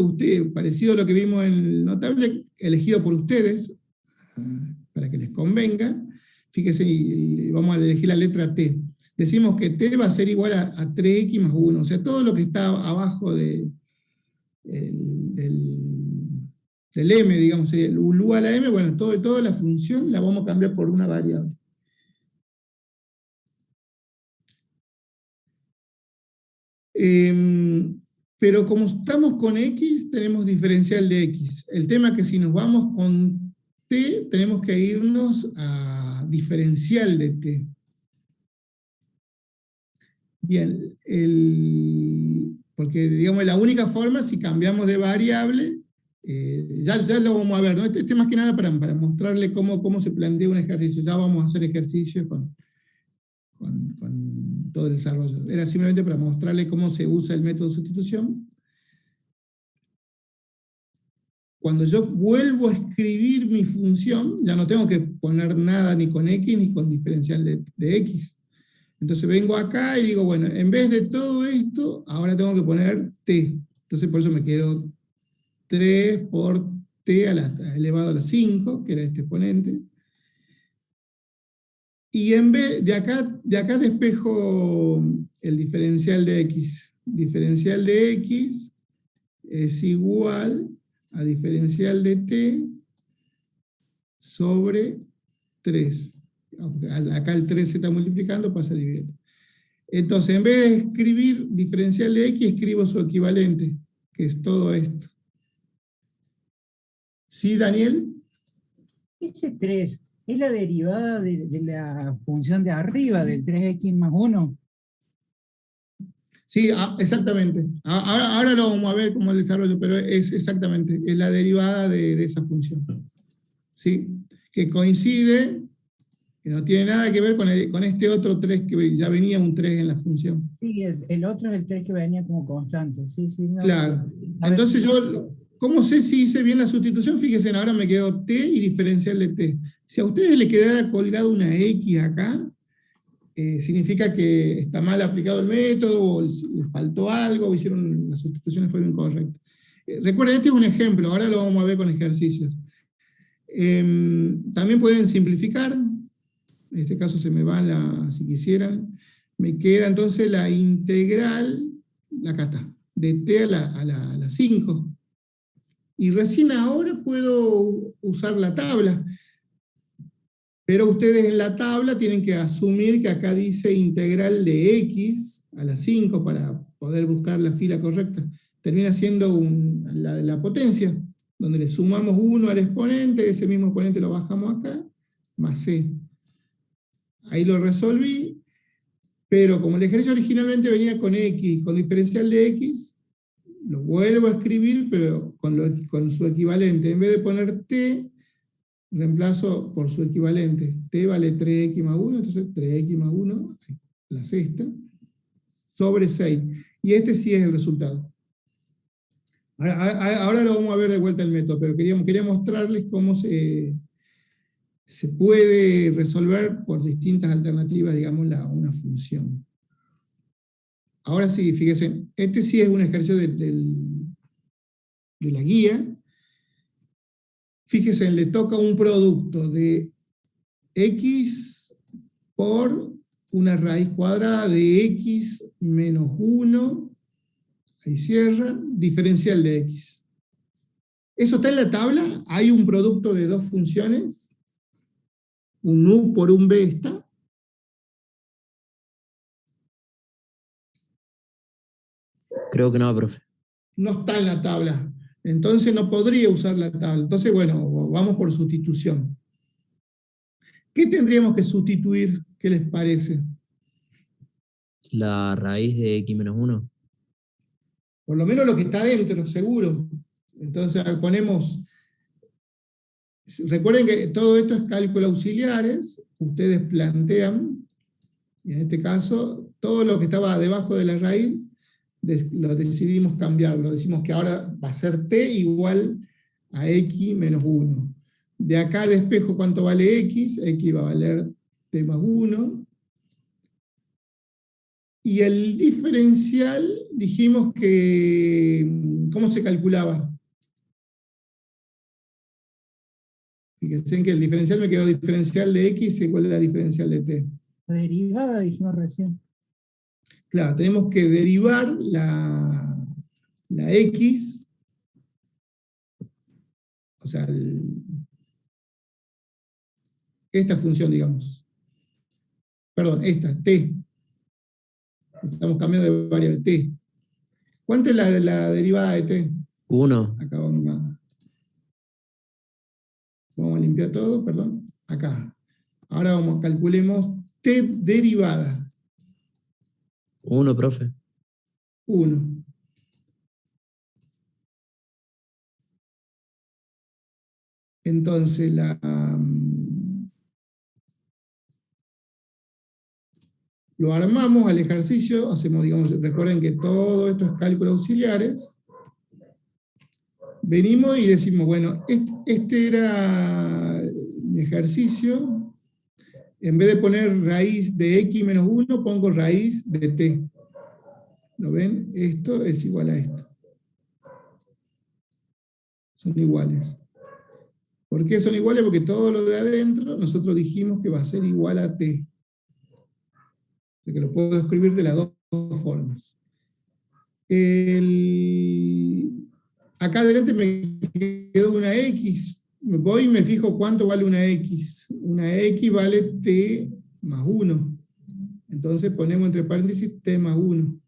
parecido a lo que vimos en el notable, elegido por ustedes, para que les convenga. Fíjense, vamos a elegir la letra T. Decimos que T va a ser igual a 3x más 1, o sea, todo lo que está abajo del M, digamos, sería el U a la M, bueno, toda la función la vamos a cambiar por una variable. Pero como estamos con X, tenemos diferencial de X. El tema es que si nos vamos con T, tenemos que irnos a diferencial de T. Bien, Porque, digamos, la única forma, si cambiamos de variable, ya lo vamos a ver, ¿no? Este más que nada para mostrarle cómo se plantea un ejercicio. Ya vamos a hacer ejercicios con todo el desarrollo. Era simplemente para mostrarle cómo se usa el método de sustitución. Cuando yo vuelvo a escribir mi función, ya no tengo que poner nada ni con x ni con diferencial de x. Entonces vengo acá y digo, bueno, en vez de todo esto, ahora tengo que poner t. Entonces por eso me quedo 3 por t elevado a la 5, que era este exponente. Y en vez de acá despejo el diferencial de x. Diferencial de x es igual a diferencial de t sobre 3. Acá el 3 se está multiplicando, pasa a dividir. Entonces, en vez de escribir diferencial de x, escribo su equivalente, que es todo esto. ¿Sí, Daniel? Ese 3 es la derivada de la función de arriba, del 3x más 1. Sí, exactamente. Ahora lo vamos a ver como el desarrollo, pero es exactamente, es la derivada de esa función. ¿Sí? Que coincide, que no tiene nada que ver con este otro 3, que ya venía un 3 en la función. Sí, el otro es el 3 que venía como constante. Sí, no. Claro. Entonces ¿cómo sé si hice bien la sustitución? Fíjense, ahora me quedó t y diferencial de t. Si a ustedes le quedara colgado una x acá, significa que está mal aplicado el método, o les faltó algo, o las sustituciones fueron incorrectas. Recuerden, este es un ejemplo, ahora lo vamos a ver con ejercicios. También pueden simplificar, en este caso se me va si quisieran, me queda entonces la integral, acá está, de t a la 5. Y recién ahora puedo usar la tabla. Pero ustedes en la tabla tienen que asumir que acá dice integral de x a la 5 para poder buscar la fila correcta. Termina siendo la potencia, donde le sumamos 1 al exponente, ese mismo exponente lo bajamos acá, más c. Ahí lo resolví, pero como el ejercicio originalmente venía con x, con diferencial de x, lo vuelvo a escribir, pero con su equivalente. En vez de poner t, reemplazo por su equivalente. T vale 3x más 1, entonces 3x más 1, la sexta, sobre 6. Y este sí es el resultado. Ahora lo vamos a ver de vuelta el método, pero quería mostrarles cómo se puede resolver por distintas alternativas, digamos, una función. Ahora sí, fíjense, este sí es un ejercicio de la guía. Fíjense, le toca un producto de x por una raíz cuadrada de x menos 1, ahí cierra, diferencial de x. ¿Eso está en la tabla? Hay un producto de dos funciones, un u por un b está. Creo que no, profe. No está en la tabla. Entonces no podría usar la tabla. Entonces, bueno, vamos por sustitución. ¿Qué tendríamos que sustituir? ¿Qué les parece? La raíz de x menos 1. Por lo menos lo que está adentro, seguro. Entonces ponemos... Recuerden que todo esto es cálculo auxiliares. Ustedes plantean, y en este caso, todo lo que estaba debajo de la raíz, lo decidimos cambiarlo. Decimos que ahora va a ser t igual a x menos 1. De acá despejo cuánto vale x va a valer t más 1. Y el diferencial, dijimos que, ¿cómo se calculaba? Fíjense que el diferencial me quedó diferencial de x igual a la diferencial de t. La derivada dijimos recién. Claro, tenemos que derivar la x, o sea, esta función, digamos. Perdón, esta, t. Estamos cambiando de variable t. ¿Cuánto es la derivada de t? 1. Acá vamos a limpiar todo, perdón. Acá. Ahora calculemos t derivada. 1, profe. 1. Entonces, lo armamos al ejercicio, hacemos, digamos, recuerden que todo esto es cálculos auxiliares. Venimos y decimos, bueno, este era mi ejercicio. En vez de poner raíz de x menos 1, pongo raíz de t. ¿Lo ven? Esto es igual a esto. Son iguales. ¿Por qué son iguales? Porque todo lo de adentro nosotros dijimos que va a ser igual a t. Que lo puedo escribir de las dos formas. Acá adelante me quedó una x. Voy y me fijo cuánto vale una x. Una x vale t más 1. Entonces ponemos entre paréntesis t más 1.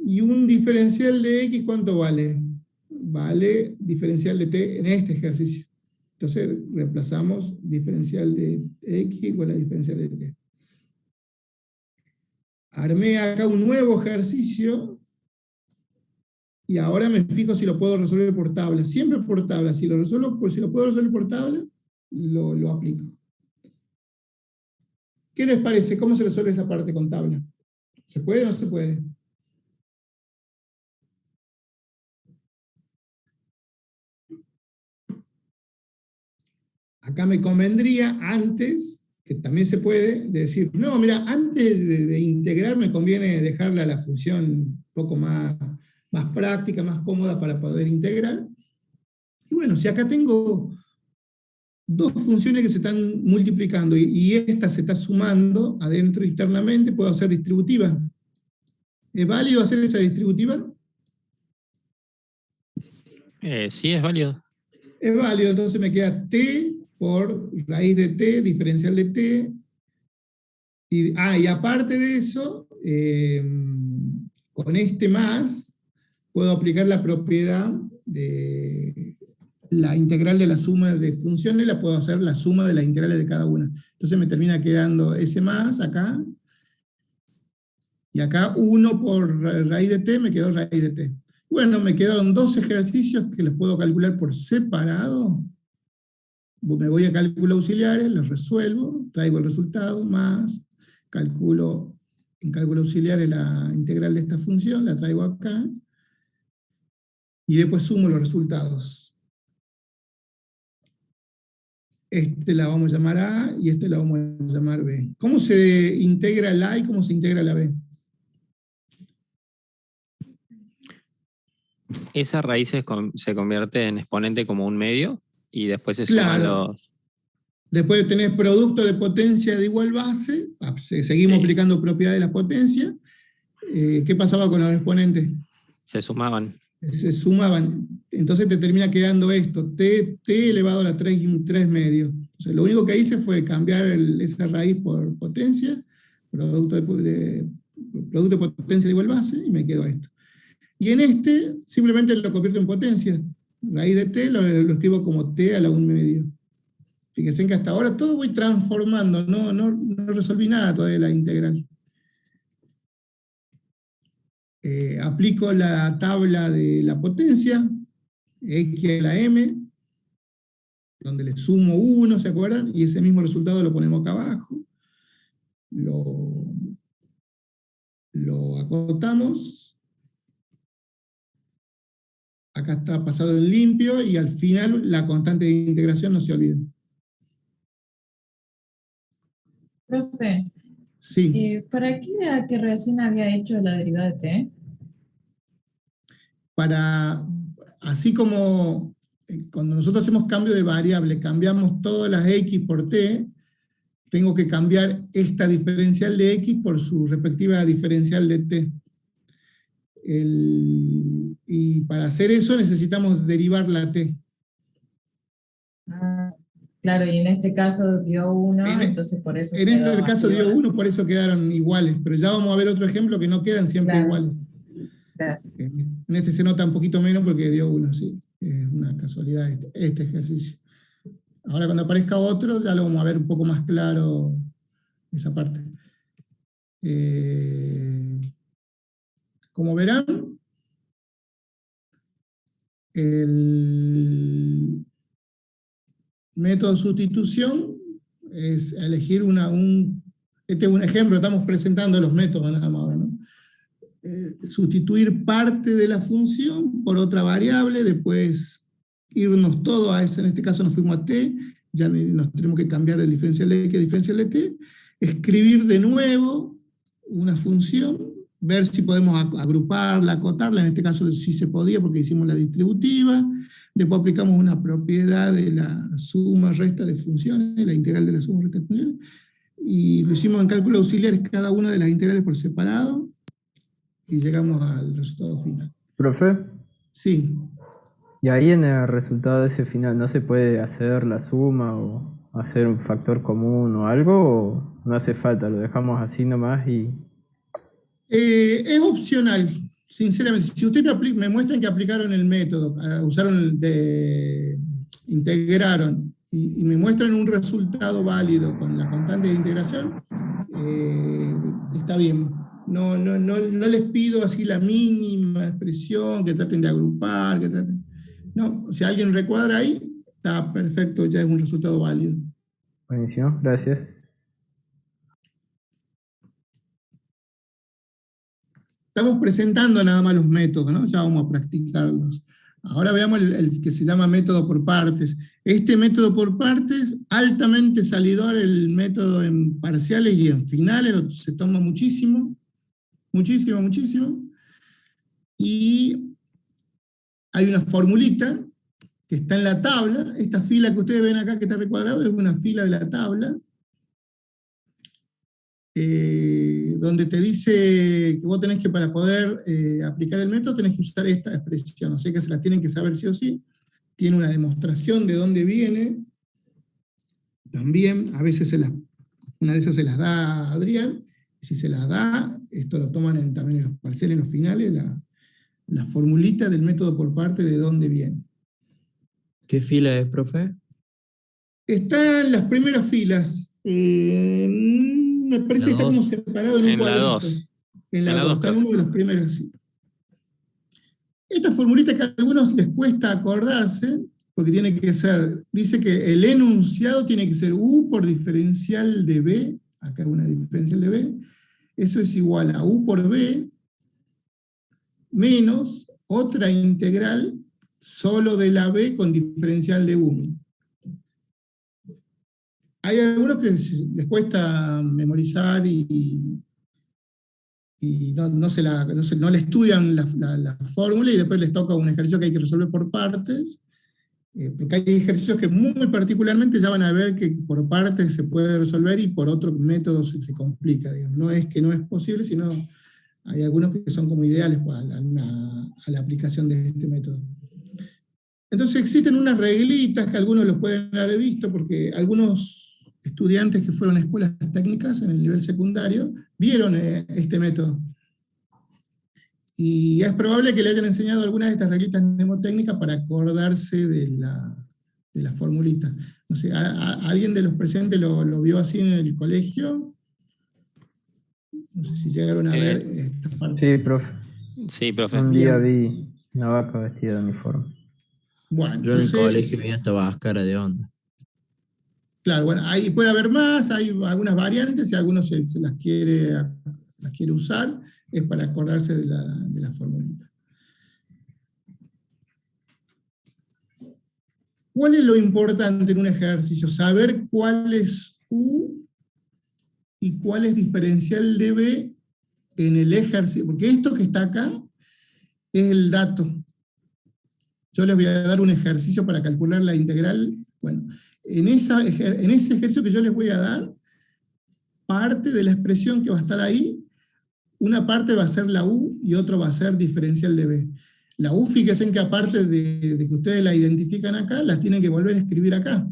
Y un diferencial de x, ¿cuánto vale? Vale diferencial de t en este ejercicio. Entonces reemplazamos diferencial de x igual a diferencial de t. Armé acá un nuevo ejercicio y ahora me fijo si lo puedo resolver por tabla. Siempre por tabla. Si lo puedo resolver por tabla, lo aplico. ¿Qué les parece? ¿Cómo se resuelve esa parte con tabla? ¿Se puede o no se puede? Acá me convendría antes, que también se puede, de decir, no, mira, antes de integrar me conviene dejarla a la función un poco más práctica, más cómoda para poder integrar. Y bueno, si acá tengo dos funciones que se están multiplicando y esta se está sumando adentro internamente, puedo hacer distributiva. ¿Es válido hacer esa distributiva? Sí, es válido. Es válido, entonces me queda t por raíz de t, diferencial de t. Y aparte de eso, con este más, puedo aplicar la propiedad de la integral de la suma de funciones, la puedo hacer la suma de las integrales de cada una. Entonces me termina quedando ese más acá, y acá 1 por raíz de t, me quedó raíz de t. Bueno, me quedaron dos ejercicios que los puedo calcular por separado. Me voy a cálculos auxiliares, los resuelvo, traigo el resultado, más calculo en cálculos auxiliares la integral de esta función, la traigo acá, y después sumo los resultados. Este la vamos a llamar A y este la vamos a llamar B. ¿Cómo se integra la A y cómo se integra la B? Esa raíz se convierte en exponente como un medio y después se suman los... Después de tener producto de potencia de igual base, seguimos aplicando propiedades de la potencia. ¿Qué pasaba con los exponentes? Se sumaban. Se sumaban. Entonces te termina quedando esto, t elevado a la 3 y un 3 medio. O sea, lo único que hice fue cambiar esa raíz por potencia, producto de potencia de igual base, y me quedó esto. Y en este, simplemente lo convierto en potencia. Raíz de t lo escribo como t a la 1 medio. Fíjense que hasta ahora todo voy transformando, no resolví nada todavía de la integral. Aplico la tabla de la potencia, x a la m, donde le sumo 1, ¿se acuerdan? Y ese mismo resultado lo ponemos acá abajo. Lo acotamos. Acá está pasado en limpio, y al final la constante de integración, no se olviden. Profe, sí. ¿Para qué era que recién había hecho la derivada de t? Así como cuando nosotros hacemos cambio de variable, cambiamos todas las x por t, tengo que cambiar esta diferencial de x por su respectiva diferencial de t. Y para hacer eso necesitamos derivar la t. Claro, y en este caso dio 1, entonces por eso en quedó este caso así, dio ¿verdad? 1, por eso quedaron iguales, pero ya vamos a ver otro ejemplo que no quedan siempre iguales. Gracias. En este se nota un poquito menos porque dio 1, sí. Es una casualidad este ejercicio. Ahora cuando aparezca otro ya lo vamos a ver un poco más claro esa parte. Como verán, método de sustitución es elegir este es un ejemplo, estamos presentando los métodos nada más ahora, ¿no? Sustituir parte de la función por otra variable, después irnos todos a ese, en este caso nos fuimos a t, ya nos tenemos que cambiar del diferencial de x a diferencial de t, escribir de nuevo una función, ver si podemos agruparla, acotarla, en este caso sí se podía porque hicimos la distributiva, después aplicamos una propiedad de la suma resta de funciones, la integral de la suma resta de funciones, y lo hicimos en cálculos auxiliares cada una de las integrales por separado, y llegamos al resultado final. ¿Profe? Sí. ¿Y ahí en el resultado de ese final no se puede hacer la suma o hacer un factor común o algo? ¿O no hace falta? Lo dejamos así nomás y... Es opcional, sinceramente. Si ustedes me muestran que aplicaron el método, integraron y me muestran un resultado válido con la constante de integración, está bien. No les pido así la mínima expresión, que traten de agrupar, no, si alguien recuadra ahí, está perfecto, ya es un resultado válido. Buenísimo, gracias. Estamos presentando nada más los métodos, ¿no? Ya vamos a practicarlos. Ahora veamos el que se llama método por partes. Este método por partes, altamente salidor, el método en parciales y en finales, se toma muchísimo. Muchísimo, muchísimo. Y hay una formulita que está en la tabla. Esta fila que ustedes ven acá que está recuadrado es una fila de la tabla, donde te dice que vos tenés que, para poder aplicar el método, tenés que usar esta expresión. O sea que se la tienen que saber sí o sí. Tiene una demostración de dónde viene. También, a veces una de esas se las da Adrián. Si se las da, esto lo toman también en los parciales, en los finales, la formulita del método por parte de dónde viene. ¿Qué fila es, profe? Está en las primeras filas. Me parece que está como separado en un cuadrito. En la 2. Está en uno de los primeros, sí. Esta formulita que a algunos les cuesta acordarse, porque tiene que ser, dice que el enunciado tiene que ser u por diferencial de b, acá es una diferencial de b, eso es igual a u por b, menos otra integral solo de la b con diferencial de u. Hay algunos que les cuesta memorizar y no le estudian la fórmula y después les toca un ejercicio que hay que resolver por partes, porque hay ejercicios que muy particularmente ya van a ver que por partes se puede resolver y por otro método se complica. Digamos. No es que no es posible, sino hay algunos que son como ideales a la aplicación de este método. Entonces existen unas reglitas que algunos lo pueden haber visto, porque algunos estudiantes que fueron a escuelas técnicas en el nivel secundario vieron este método. Y es probable que le hayan enseñado algunas de estas reglitas mnemotécnicas para acordarse de la formulita. No sé, ¿alguien de los presentes lo vio así en el colegio? No sé si llegaron a ver esta parte. Sí, profe. Sí, profe. Un día vi una vaca vestida de uniforme. Bueno, yo en el colegio vi esta vascara de onda. Claro, bueno, ahí puede haber más, hay algunas variantes, si alguno se las quiere usar, es para acordarse de la formulita. ¿Cuál es lo importante en un ejercicio? Saber cuál es U y cuál es diferencial de B en el ejercicio, porque esto que está acá es el dato. Yo les voy a dar un ejercicio para calcular la integral. Bueno, en ese ejercicio que yo les voy a dar, parte de la expresión que va a estar ahí, una parte va a ser la U y otra va a ser diferencial de B. La U, fíjense en que aparte de que ustedes la identifican acá, las tienen que volver a escribir acá.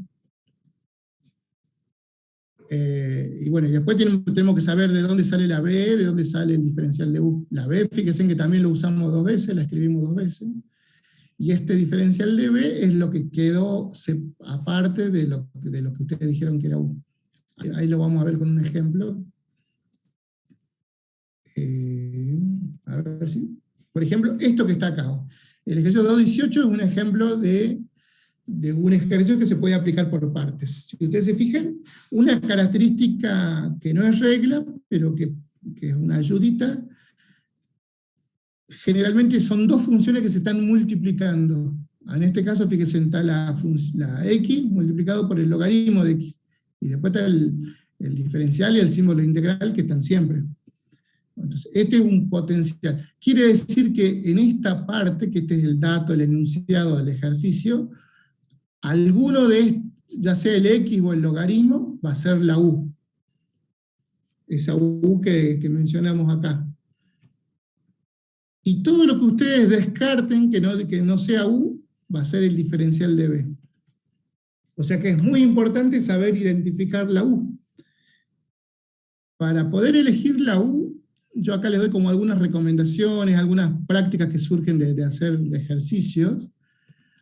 Y bueno, y después tenemos que saber de dónde sale la B, de dónde sale el diferencial de U. La B, fíjense en que también lo usamos 2 veces, la escribimos 2 veces. Y este diferencial de B es lo que quedó aparte de lo que ustedes dijeron que era U. Ahí lo vamos a ver con un ejemplo. A ver si... Por ejemplo, esto que está acá. El ejercicio 2.18 es un ejemplo de de un ejercicio que se puede aplicar por partes. Si ustedes se fijan, una característica que no es regla, pero que es una ayudita, generalmente son dos funciones que se están multiplicando. En este caso, fíjense, está la x multiplicado por el logaritmo de x. Y después está el diferencial y el símbolo integral que están siempre. Entonces, este es un potencial. Quiere decir que en esta parte, que este es el dato, el enunciado del ejercicio, alguno de estos, ya sea el x o el logaritmo, va a ser la u. Esa u que mencionamos acá. Y todo lo que ustedes descarten que no sea u, va a ser el diferencial de b. O sea que es muy importante saber identificar la u. Para poder elegir la u, yo acá les doy como algunas recomendaciones, algunas prácticas que surgen de hacer ejercicios,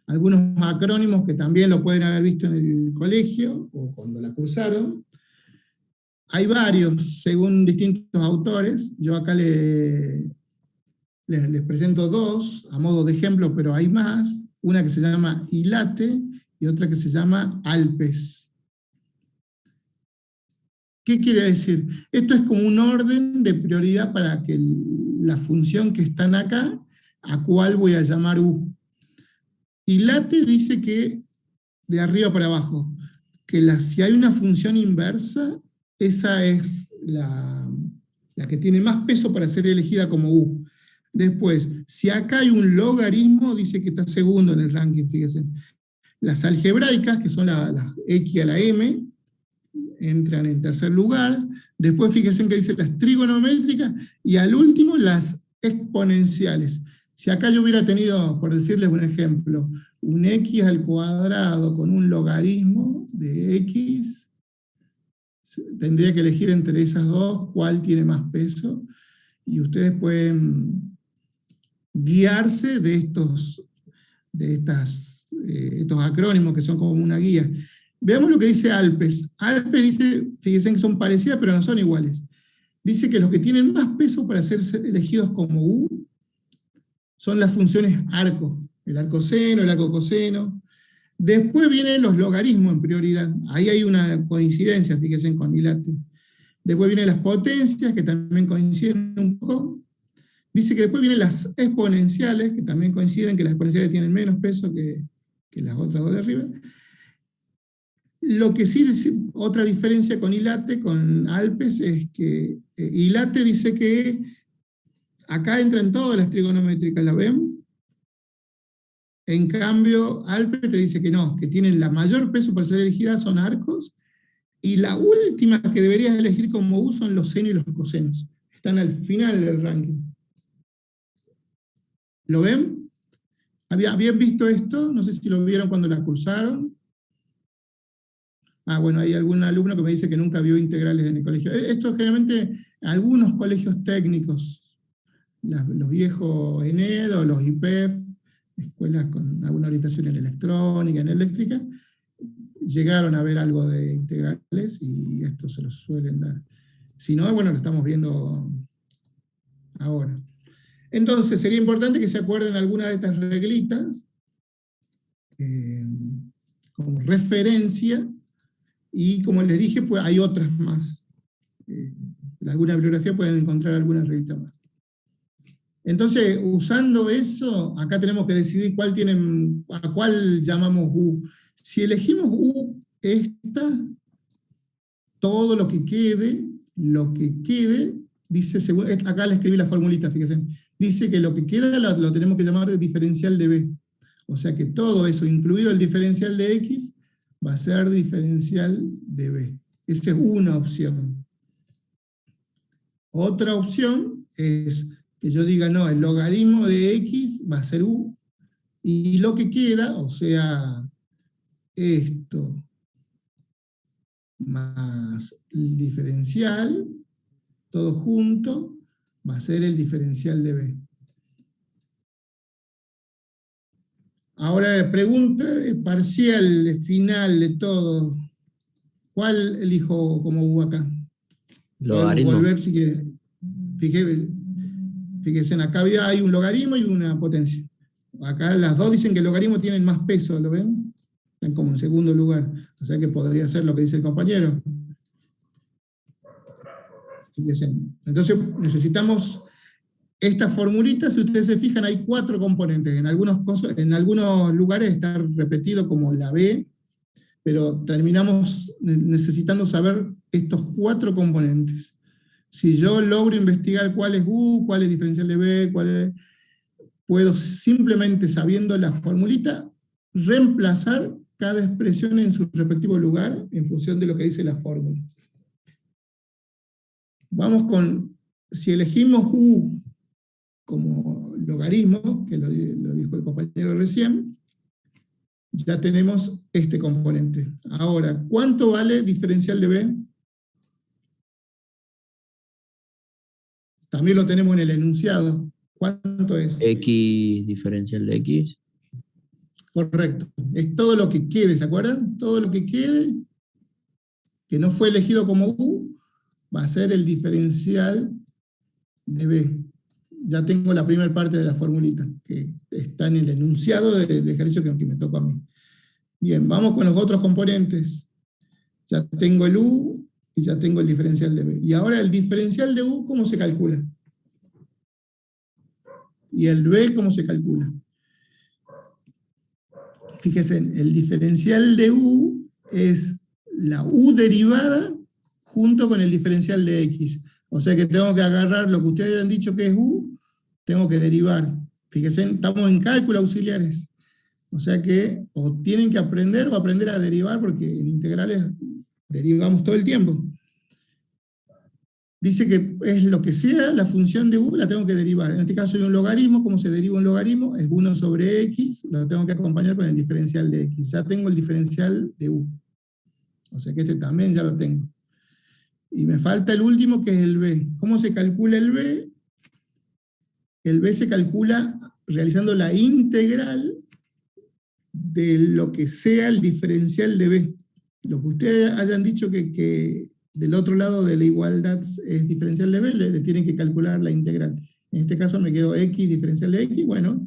algunos acrónimos que también lo pueden haber visto en el colegio, o cuando la cursaron. Hay varios, según distintos autores. Yo acá les presento dos, a modo de ejemplo, pero hay más. Una que se llama Ilate, y otra que se llama Alpes. ¿Qué quiere decir? Esto es como un orden de prioridad para que la función que están acá, a cuál voy a llamar u. Ilate dice que, de arriba para abajo, que si hay una función inversa, esa es la que tiene más peso para ser elegida como u. Después, si acá hay un logaritmo, dice que está segundo en el ranking, fíjense. Las algebraicas, que son las x a la m, entran en tercer lugar. Después fíjense que dice las trigonométricas, y al último las exponenciales. Si acá yo hubiera tenido, por decirles un ejemplo, un x al cuadrado con un logaritmo de x, tendría que elegir entre esas dos cuál tiene más peso, y ustedes pueden guiarse de estos acrónimos que son como una guía. Veamos lo que dice Alpes. Alpes dice, fíjense que son parecidas pero no son iguales. Dice que los que tienen más peso para ser elegidos como u son las funciones arco, el arcoseno, el arcocoseno. Después vienen los logaritmos en prioridad. Ahí hay una coincidencia, fíjense, con Ilate. Después vienen las potencias, que también coinciden un poco. Dice que después vienen las exponenciales, que también coinciden, que las exponenciales tienen menos peso que las otras dos de arriba. Lo que sí dice, otra diferencia con Ilate, con Alpes, es que Ilate dice que acá entran todas las trigonométricas, ¿la ven? En cambio, Alpes te dice que no, que tienen la mayor peso para ser elegidas son arcos, y la última que deberías elegir como u son los senos y los cosenos. Están al final del ranking. ¿Lo ven? ¿Habían visto esto? No sé si lo vieron cuando la cursaron. Bueno, hay algún alumno que me dice que nunca vio integrales en el colegio. Esto generalmente, algunos colegios técnicos, los viejos ENED o los IPEF, escuelas con alguna orientación en electrónica, en eléctrica, llegaron a ver algo de integrales y esto se los suelen dar. Si no, bueno, lo estamos viendo ahora. Entonces, sería importante que se acuerden algunas de estas reglitas como referencia, y como les dije, pues hay otras más. En alguna bibliografía pueden encontrar algunas reglitas más. Entonces, usando eso, acá tenemos que decidir a cuál llamamos u. Si elegimos u, esta, todo lo que quede, dice, acá le escribí la formulita, fíjense, dice que lo que queda lo tenemos que llamar diferencial de b. O sea que todo eso, incluido el diferencial de x, va a ser diferencial de b. Esa es una opción. Otra opción es que yo diga, no, el logaritmo de x va a ser u, y lo que queda, o sea, esto más el diferencial, todo junto, va a ser el diferencial de b. Ahora pregunta parcial, final de todo. ¿Cuál elijo como u acá? Logaritmo. Volver si quieren. Fíjense, acá hay un logaritmo y una potencia. Acá las dos dicen que el logaritmo tienen más peso, ¿lo ven? están como en segundo lugar. O sea que podría ser lo que dice el compañero. Fíjense. Entonces necesitamos esta formulita. Si ustedes se fijan, hay 4 componentes. En algunos lugares está repetido como la B, pero terminamos necesitando saber estos 4 componentes. Si yo logro investigar cuál es U, cuál es diferencial de B, puedo simplemente, sabiendo la formulita, reemplazar cada expresión en su respectivo lugar en función de lo que dice la fórmula. Vamos con, si elegimos U como logaritmo, que lo dijo el compañero recién, ya tenemos este componente. Ahora, ¿cuánto vale diferencial de B? También lo tenemos en el enunciado. ¿Cuánto es? X diferencial de X. Correcto. Es todo lo que quede, ¿se acuerdan? Todo lo que quede, que no fue elegido como U, va a ser el diferencial de B. Ya tengo la primera parte de la formulita, que está en el enunciado del ejercicio que me tocó a mí. Bien, vamos con los otros componentes. Ya tengo el U y ya tengo el diferencial de B. Y ahora el diferencial de U, ¿cómo se calcula? Y el B, ¿cómo se calcula? Fíjense, el diferencial de U es la U derivada junto con el diferencial de X. O sea que tengo que agarrar lo que ustedes han dicho que es U, tengo que derivar. Fíjense, estamos en cálculo auxiliares. O sea que o tienen que aprender o aprender a derivar, porque en integrales derivamos todo el tiempo. Dice que es lo que sea la función de U, la tengo que derivar. En este caso hay un logaritmo. ¿Cómo se deriva un logaritmo? Es 1 sobre X, lo tengo que acompañar con el diferencial de X. Ya tengo el diferencial de U. O sea que este también ya lo tengo. Y me falta el último, que es el B. ¿Cómo se calcula el B? El B se calcula realizando la integral de lo que sea el diferencial de B. Lo que ustedes hayan dicho que del otro lado de la igualdad es diferencial de B, le tienen que calcular la integral. En este caso me quedó X diferencial de X, bueno,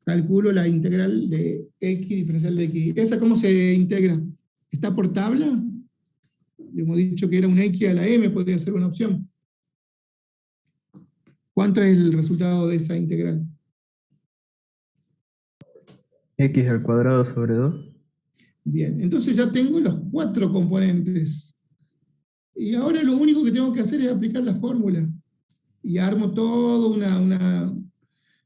calculo la integral de X diferencial de X. ¿Esa cómo se integra? ¿Está por tabla? Hemos dicho que era un X a la M, podría ser una opción. ¿Cuánto es el resultado de esa integral? X al cuadrado sobre 2. Bien, entonces ya tengo los 4 componentes. Y ahora lo único que tengo que hacer es aplicar la fórmula. Y armo toda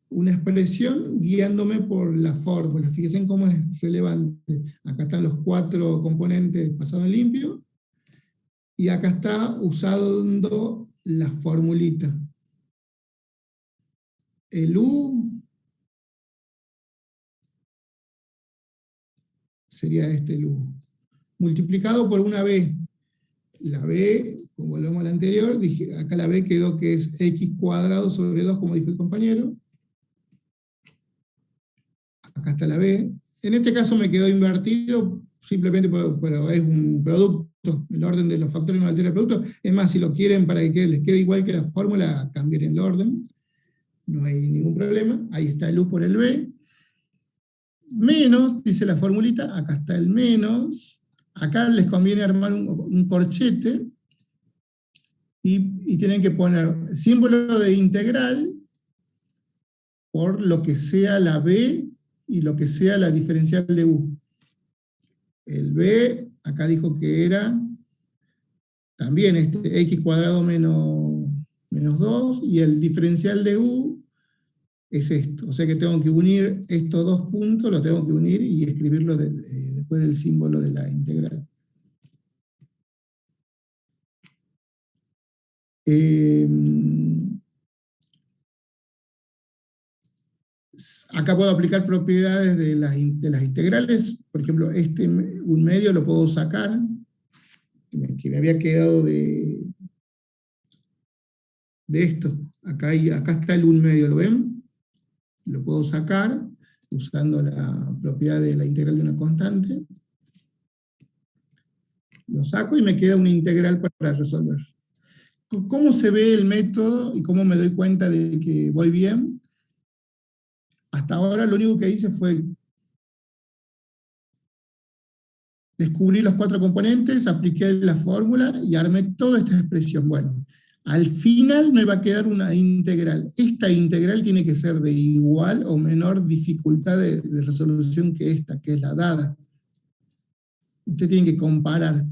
una expresión guiándome por la fórmula. Fíjense en cómo es relevante. Acá están los 4 componentes pasados en limpio. Y acá está usando la formulita. El U sería este el U. Multiplicado por una B. La B, como volvemos a la anterior, dije, acá la B quedó que es X cuadrado sobre 2, como dijo el compañero. Acá está la B. En este caso me quedó invertido, simplemente pero es un producto. El orden de los factores no altera el producto. Es más, si lo quieren para que les quede igual que la fórmula, cambien el orden. No hay ningún problema. Ahí está el U por el B. Menos, dice la formulita, acá está el menos. Acá les conviene armar un corchete y tienen que poner símbolo de integral por lo que sea la B y lo que sea la diferencial de U. El B, acá dijo que era también X cuadrado menos 2, y el diferencial de U es esto. O sea que tengo que unir estos 2 puntos, los tengo que unir y escribirlo después del símbolo de la integral. Acá puedo aplicar propiedades de las integrales. Por ejemplo, un medio lo puedo sacar, que me había quedado de esto. Acá está el un medio, ¿lo ven? Lo puedo sacar usando la propiedad de la integral de una constante. Lo saco y me queda una integral para resolver. ¿Cómo se ve el método y cómo me doy cuenta de que voy bien? Hasta ahora lo único que hice fue descubrí los 4 componentes, apliqué la fórmula y armé toda esta expresión. Bueno, al final me va a quedar una integral. Esta integral tiene que ser de igual o menor dificultad de resolución que esta, que es la dada. Usted tiene que comparar.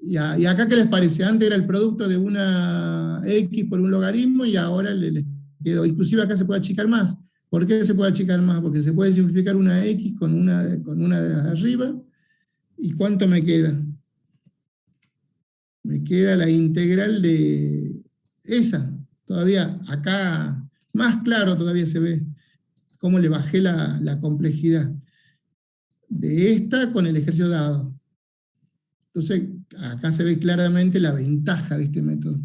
Y acá, ¿qué les parece? Antes era el producto de una X por un logaritmo y ahora le quedó. Inclusive acá se puede achicar más. ¿Por qué se puede achicar más? Porque se puede simplificar una X con una de arriba. ¿Y cuánto me queda? Me queda la integral de esa. Todavía acá, más claro todavía se ve cómo le bajé la complejidad de esta con el ejercicio dado. Entonces, acá se ve claramente la ventaja de este método.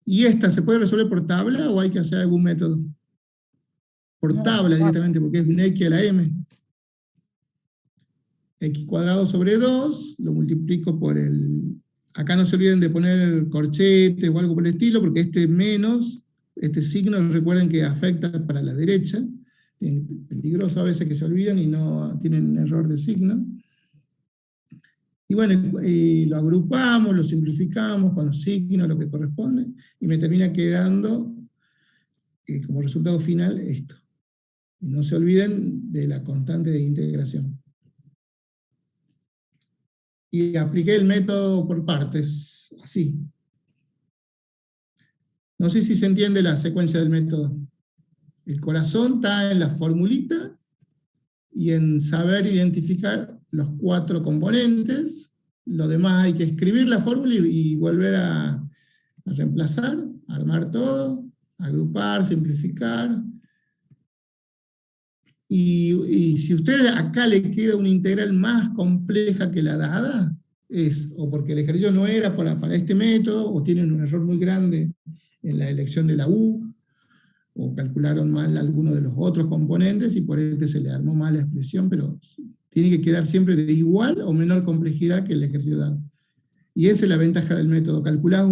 ¿Y esta se puede resolver por tabla o hay que hacer algún método? Por tabla directamente, porque es un X a la M. X cuadrado sobre 2, lo multiplico por el... Acá no se olviden de poner corchetes o algo por el estilo, porque este menos, este signo, recuerden que afecta para la derecha. Es peligroso a veces que se olvidan y no tienen error de signo. Y bueno, lo agrupamos, lo simplificamos con los signos, lo que corresponde, y me termina quedando como resultado final esto. Y no se olviden de la constante de integración. Y apliqué el método por partes, así. No sé si se entiende la secuencia del método. El corazón está en la formulita y en saber identificar los 4 componentes. Lo demás hay que escribir la fórmula y volver a reemplazar, armar todo, agrupar, simplificar. Y si a usted acá le queda una integral más compleja que la dada, es o porque el ejercicio no era para este método, o tienen un error muy grande en la elección de la U, o calcularon mal alguno de los otros componentes y por ende se le armó mal la expresión, pero tiene que quedar siempre de igual o menor complejidad que el ejercicio dado. Y esa es la ventaja del método. Calcular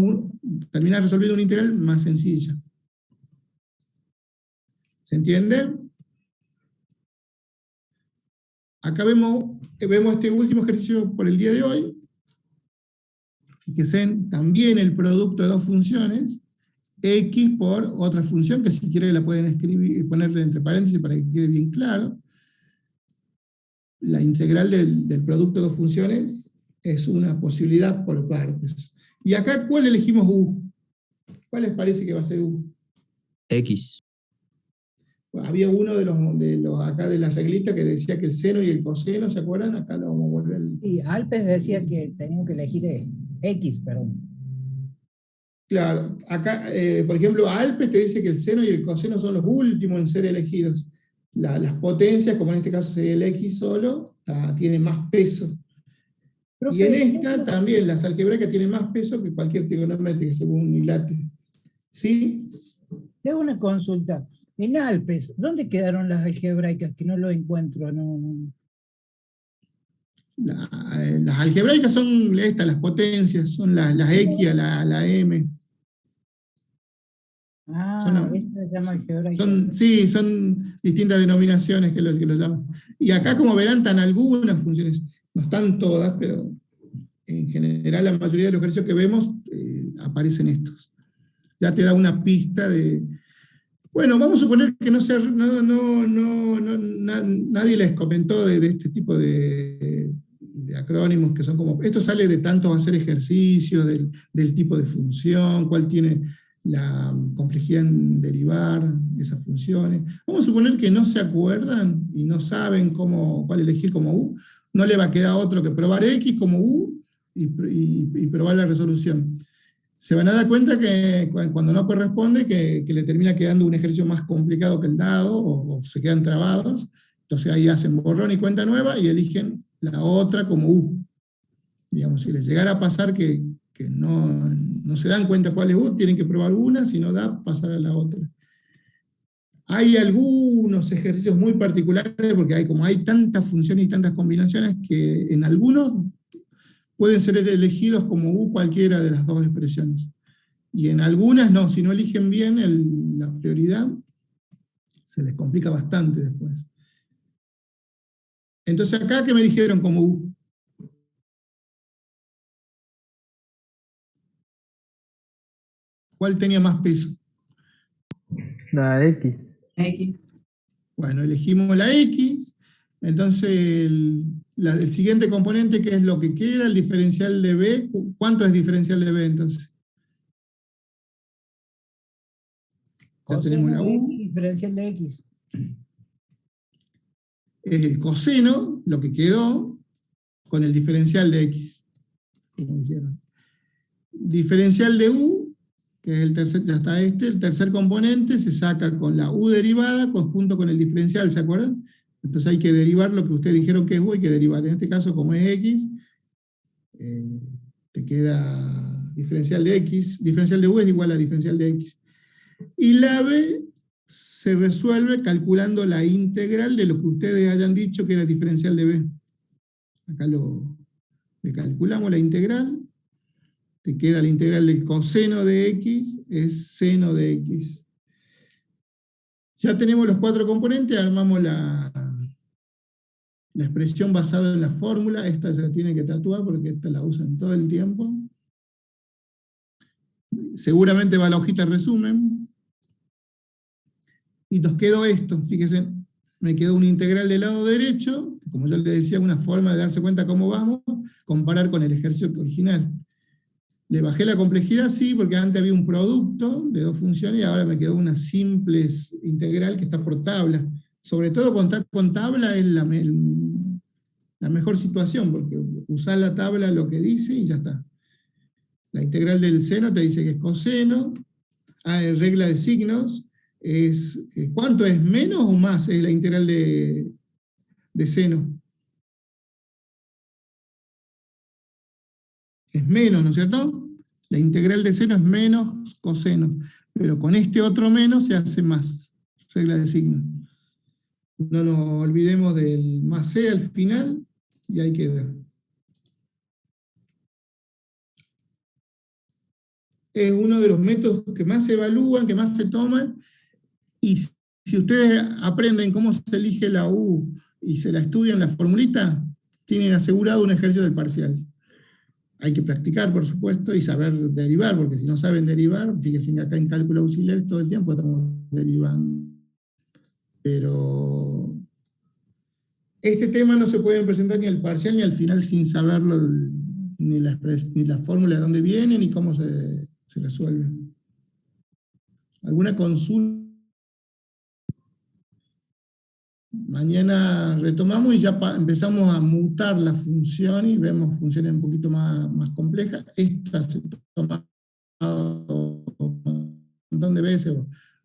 terminar resolviendo una integral más sencilla. ¿Se entiende? Acá vemos este último ejercicio por el día de hoy. Fíjense también el producto de 2 funciones, X por otra función, que si quieren la pueden escribir y ponerle entre paréntesis para que quede bien claro. La integral del producto de 2 funciones es una posibilidad por partes. Y acá, ¿cuál elegimos U? ¿Cuál les parece que va a ser U? X. Había uno de los acá de la reglita que decía que el seno y el coseno, ¿se acuerdan? Acá lo vamos a volver. Y Alpes decía que teníamos que elegir X, perdón. Claro, acá, por ejemplo, Alpes te dice que el seno y el coseno son los últimos en ser elegidos. Las potencias, como en este caso sería el X solo, tienen más peso. Y en esta también, las algebraicas tienen más peso que cualquier trigonométrica, según Unilate. ¿Sí? Le hago una consulta. En Alpes, ¿dónde quedaron las algebraicas? Que no lo encuentro. No. Las algebraicas son estas, las potencias, son las X a la M. Esta se llama algebraica. Sí, son distintas denominaciones que lo llaman. Y acá, como verán, están algunas funciones, no están todas, pero en general la mayoría de los ejercicios que vemos aparecen estos. Ya te da una pista de... Bueno, vamos a suponer que nadie les comentó de este tipo de acrónimos que son como... Esto sale de tantos hacer ejercicios, del tipo de función, cuál tiene la complejidad en derivar esas funciones. Vamos a suponer que no se acuerdan y no saben cuál elegir como U. No le va a quedar otro que probar X como U y probar la resolución. Se van a dar cuenta que cuando no corresponde, que le termina quedando un ejercicio más complicado que el dado, o se quedan trabados. Entonces ahí hacen borrón y cuenta nueva y eligen la otra como U. Digamos, si les llegara a pasar que no se dan cuenta cuál es U, tienen que probar una, si no da, pasar a la otra. Hay algunos ejercicios muy particulares, porque como hay tantas funciones y tantas combinaciones, que en algunos pueden ser elegidos como U cualquiera de las 2 expresiones. Y en algunas no, si no eligen bien la prioridad, se les complica bastante después. Entonces acá, ¿qué me dijeron como U? ¿Cuál tenía más peso? La X. X. Bueno, elegimos la X. Entonces, el siguiente componente, que es lo que queda, el diferencial de B. ¿Cuánto es diferencial de B entonces? Ya tenemos la U. Diferencial de X. Es el coseno, lo que quedó, con el diferencial de X. Como dijeron. Diferencial de U, que es el tercer, ya está el tercer componente, se saca con la U derivada junto con el diferencial, ¿se acuerdan? Entonces hay que derivar lo que ustedes dijeron que es U, hay que derivar. En este caso, como es X, te queda diferencial de X, diferencial de U es igual a diferencial de X. Y la B se resuelve calculando la integral de lo que ustedes hayan dicho que era diferencial de B. Acá le calculamos la integral, te queda la integral del coseno de X, es seno de X. Ya tenemos los 4 componentes, armamos la expresión basada en la fórmula. Esta se la tiene que tatuar porque esta la usan todo el tiempo. Seguramente va a la hojita resumen. Y nos quedó esto, fíjense, me quedó una integral del lado derecho, como yo les decía, una forma de darse cuenta cómo vamos, comparar con el ejercicio original. Le bajé la complejidad, sí, porque antes había un producto de 2 funciones y ahora me quedó una simple integral que está por tabla. Sobre todo contar con tabla es la mejor situación, porque usar la tabla lo que dice y ya está. La integral del seno te dice que es coseno. Regla de signos. ¿Cuánto es? ¿Menos o más? Es la integral de seno. Es menos, ¿no es cierto? La integral de seno es menos coseno. Pero con este otro menos se hace más. Regla de signos. No nos olvidemos del más C al final, y ahí queda. Es uno de los métodos que más se evalúan, que más se toman, y si ustedes aprenden cómo se elige la U y se la estudian la formulita, tienen asegurado un ejercicio del parcial. Hay que practicar, por supuesto, y saber derivar, porque si no saben derivar, fíjense que acá en cálculo auxiliar todo el tiempo estamos derivando. Pero este tema no se puede presentar ni al parcial ni al final sin saberlo, ni la fórmula de dónde viene, ni cómo se resuelve. ¿Alguna consulta? Mañana retomamos y ya empezamos a mutar la función y vemos funciones un poquito más complejas. Esta se toma un montón de veces,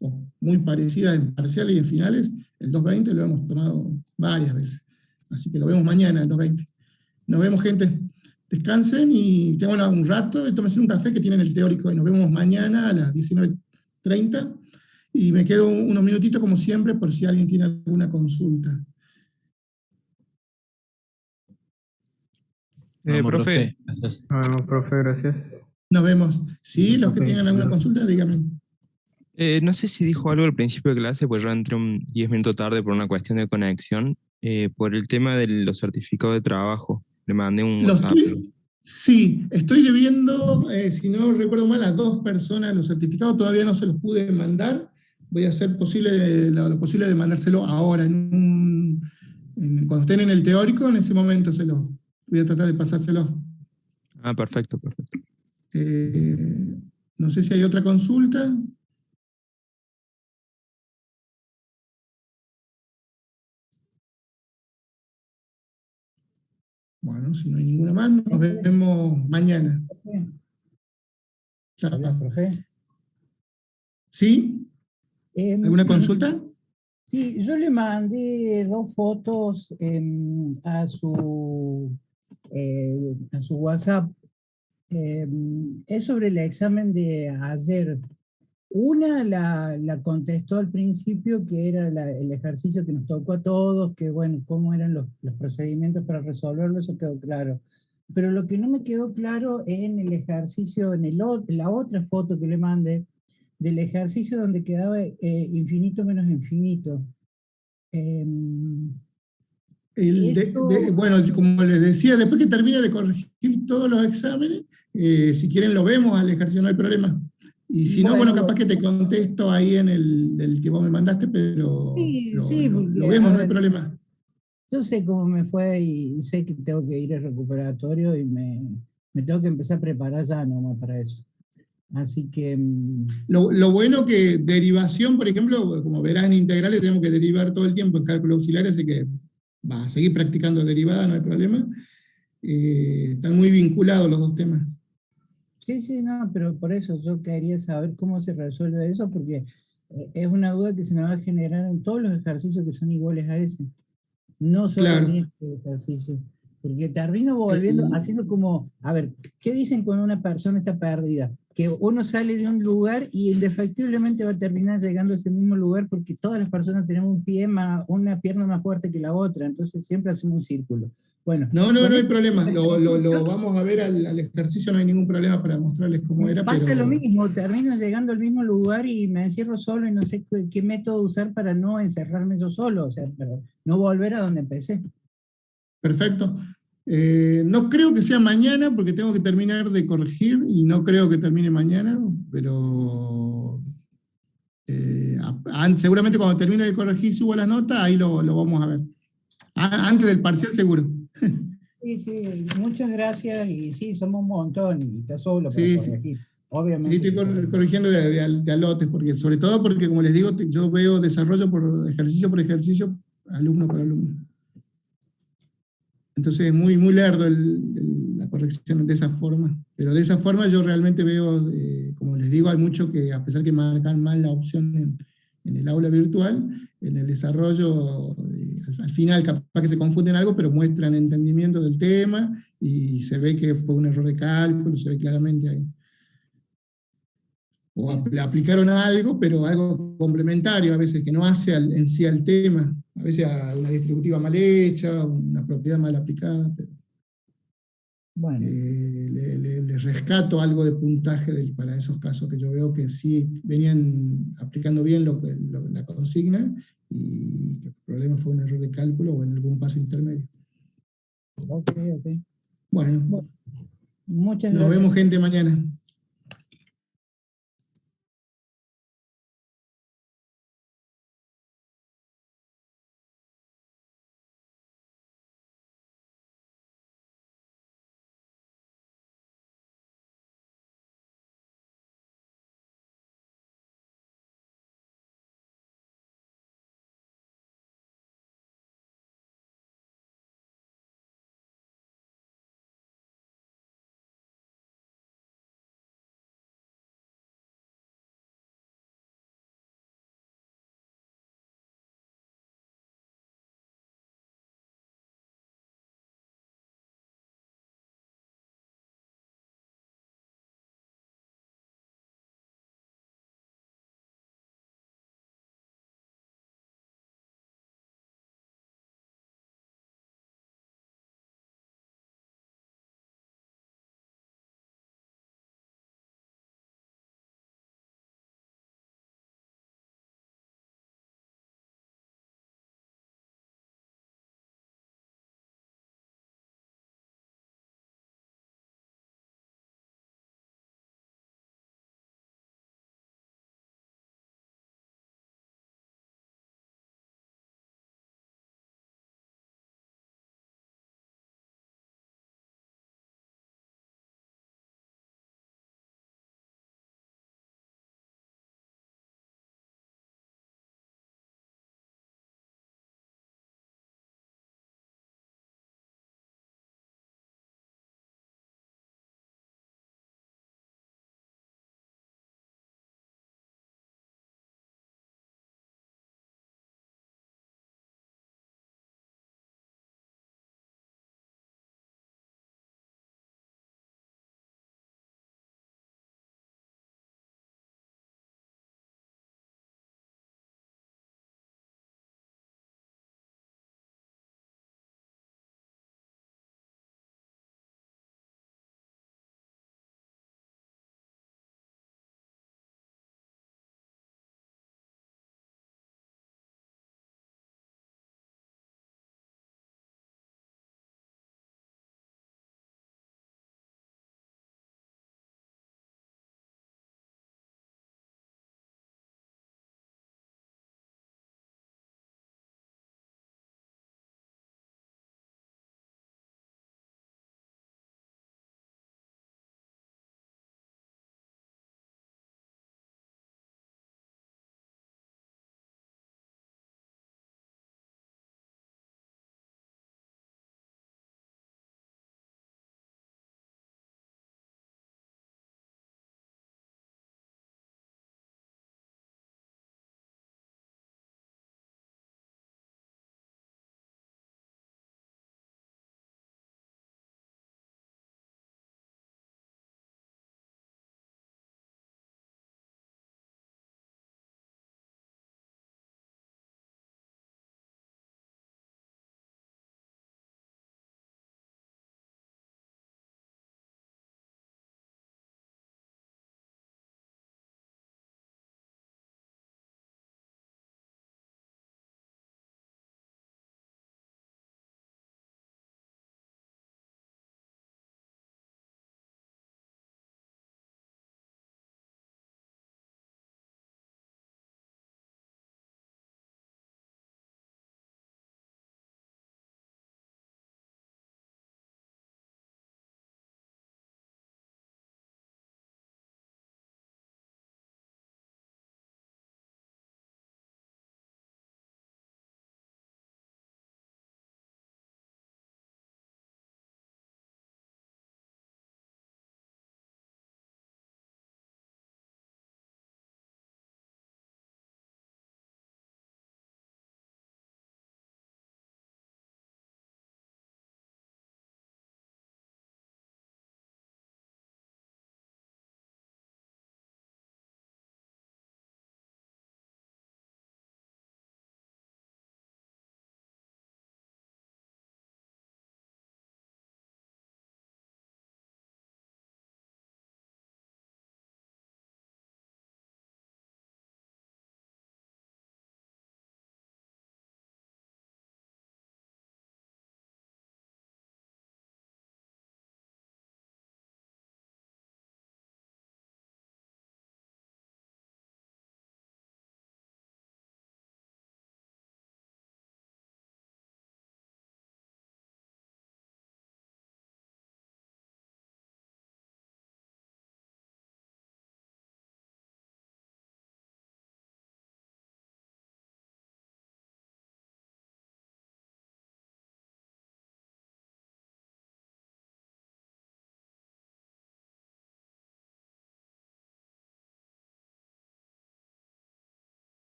o muy parecidas en parciales y en finales. El 220 lo hemos tomado varias veces. Así que lo vemos mañana, el 220. Nos vemos, gente. Descansen y tengan un rato y tómense un café que tienen el teórico. Y nos vemos mañana a las 19:30. Y me quedo unos minutitos, como siempre, por si alguien tiene alguna consulta. Profe. Gracias. Nos vemos, profe, gracias. Nos vemos. Sí, los que tengan alguna consulta, díganme. No sé si dijo algo al principio de clase, pues yo entré 10 minutos tarde por una cuestión de conexión, por el tema de los certificados de trabajo. Le mandé un WhatsApp. Sí, estoy debiendo, si no recuerdo mal, a 2 personas los certificados, todavía no se los pude mandar. Voy a hacer lo posible de mandárselo ahora, cuando estén en el teórico, en ese momento voy a tratar de pasárselo. Perfecto. No sé si hay otra consulta. Bueno, si no hay ninguna más, nos vemos mañana. Chao. Profe. ¿Sí? ¿Alguna consulta? Sí, yo le mandé 2 fotos a su WhatsApp. Es sobre el examen de ayer. Una la contestó al principio, que era el ejercicio que nos tocó a todos, que bueno, cómo eran los procedimientos para resolverlo, eso quedó claro. Pero lo que no me quedó claro en el ejercicio, la otra foto que le mandé, del ejercicio donde quedaba infinito menos infinito. Bueno, como les decía, después que termine de corregir todos los exámenes, si quieren lo vemos al ejercicio, no hay problema. Y si no, bueno, capaz que te contesto ahí en el que vos me mandaste, pero lo vemos, no hay problema. Yo sé cómo me fue y sé que tengo que ir al recuperatorio y me tengo que empezar a preparar ya nomás para eso. Así que... Lo bueno que derivación, por ejemplo, como verás en integrales tenemos que derivar todo el tiempo en cálculo auxiliar, así que va a seguir practicando derivada, no hay problema. Están muy vinculados los dos temas. Sí, no, pero por eso yo quería saber cómo se resuelve eso, porque es una duda que se me va a generar en todos los ejercicios que son iguales a ese. No solo en este ejercicio. Porque termino volviendo, haciendo como, a ver, ¿qué dicen cuando una persona está perdida? Que uno sale de un lugar y indefectiblemente va a terminar llegando a ese mismo lugar porque todas las personas tenemos una pierna más fuerte que la otra, entonces siempre hacemos un círculo. Bueno, no hay problema, lo vamos a ver al ejercicio, no hay ningún problema para mostrarles cómo era. Pasa lo mismo, termino llegando al mismo lugar y me encierro solo y no sé qué método usar para no encerrarme yo solo, o sea, para no volver a donde empecé. Perfecto. No creo que sea mañana porque tengo que terminar de corregir y no creo que termine mañana, pero seguramente cuando termine de corregir subo la nota, ahí lo vamos a ver. Antes del parcial seguro. Sí, muchas gracias y sí, somos un montón y está solo para corregir. Obviamente. Sí, estoy corrigiendo de alotes, sobre todo porque, como les digo, yo veo desarrollo por ejercicio, alumno por alumno. Entonces es muy lerdo la corrección de esa forma. Pero de esa forma yo realmente veo, como les digo, hay mucho que, a pesar que marcan mal la opción en el aula virtual, en el desarrollo, al final capaz que se confunden algo, pero muestran entendimiento del tema y se ve que fue un error de cálculo, se ve claramente ahí. O aplicaron algo, pero algo complementario a veces, que no hace en sí al tema. A veces a una distributiva mal hecha, una propiedad mal aplicada, pero bueno. le rescato algo de puntaje para esos casos que yo veo que sí venían aplicando bien la consigna y el problema fue un error de cálculo o en algún paso intermedio. Ok. Bueno, Muchas gracias. Nos vemos, gente, mañana.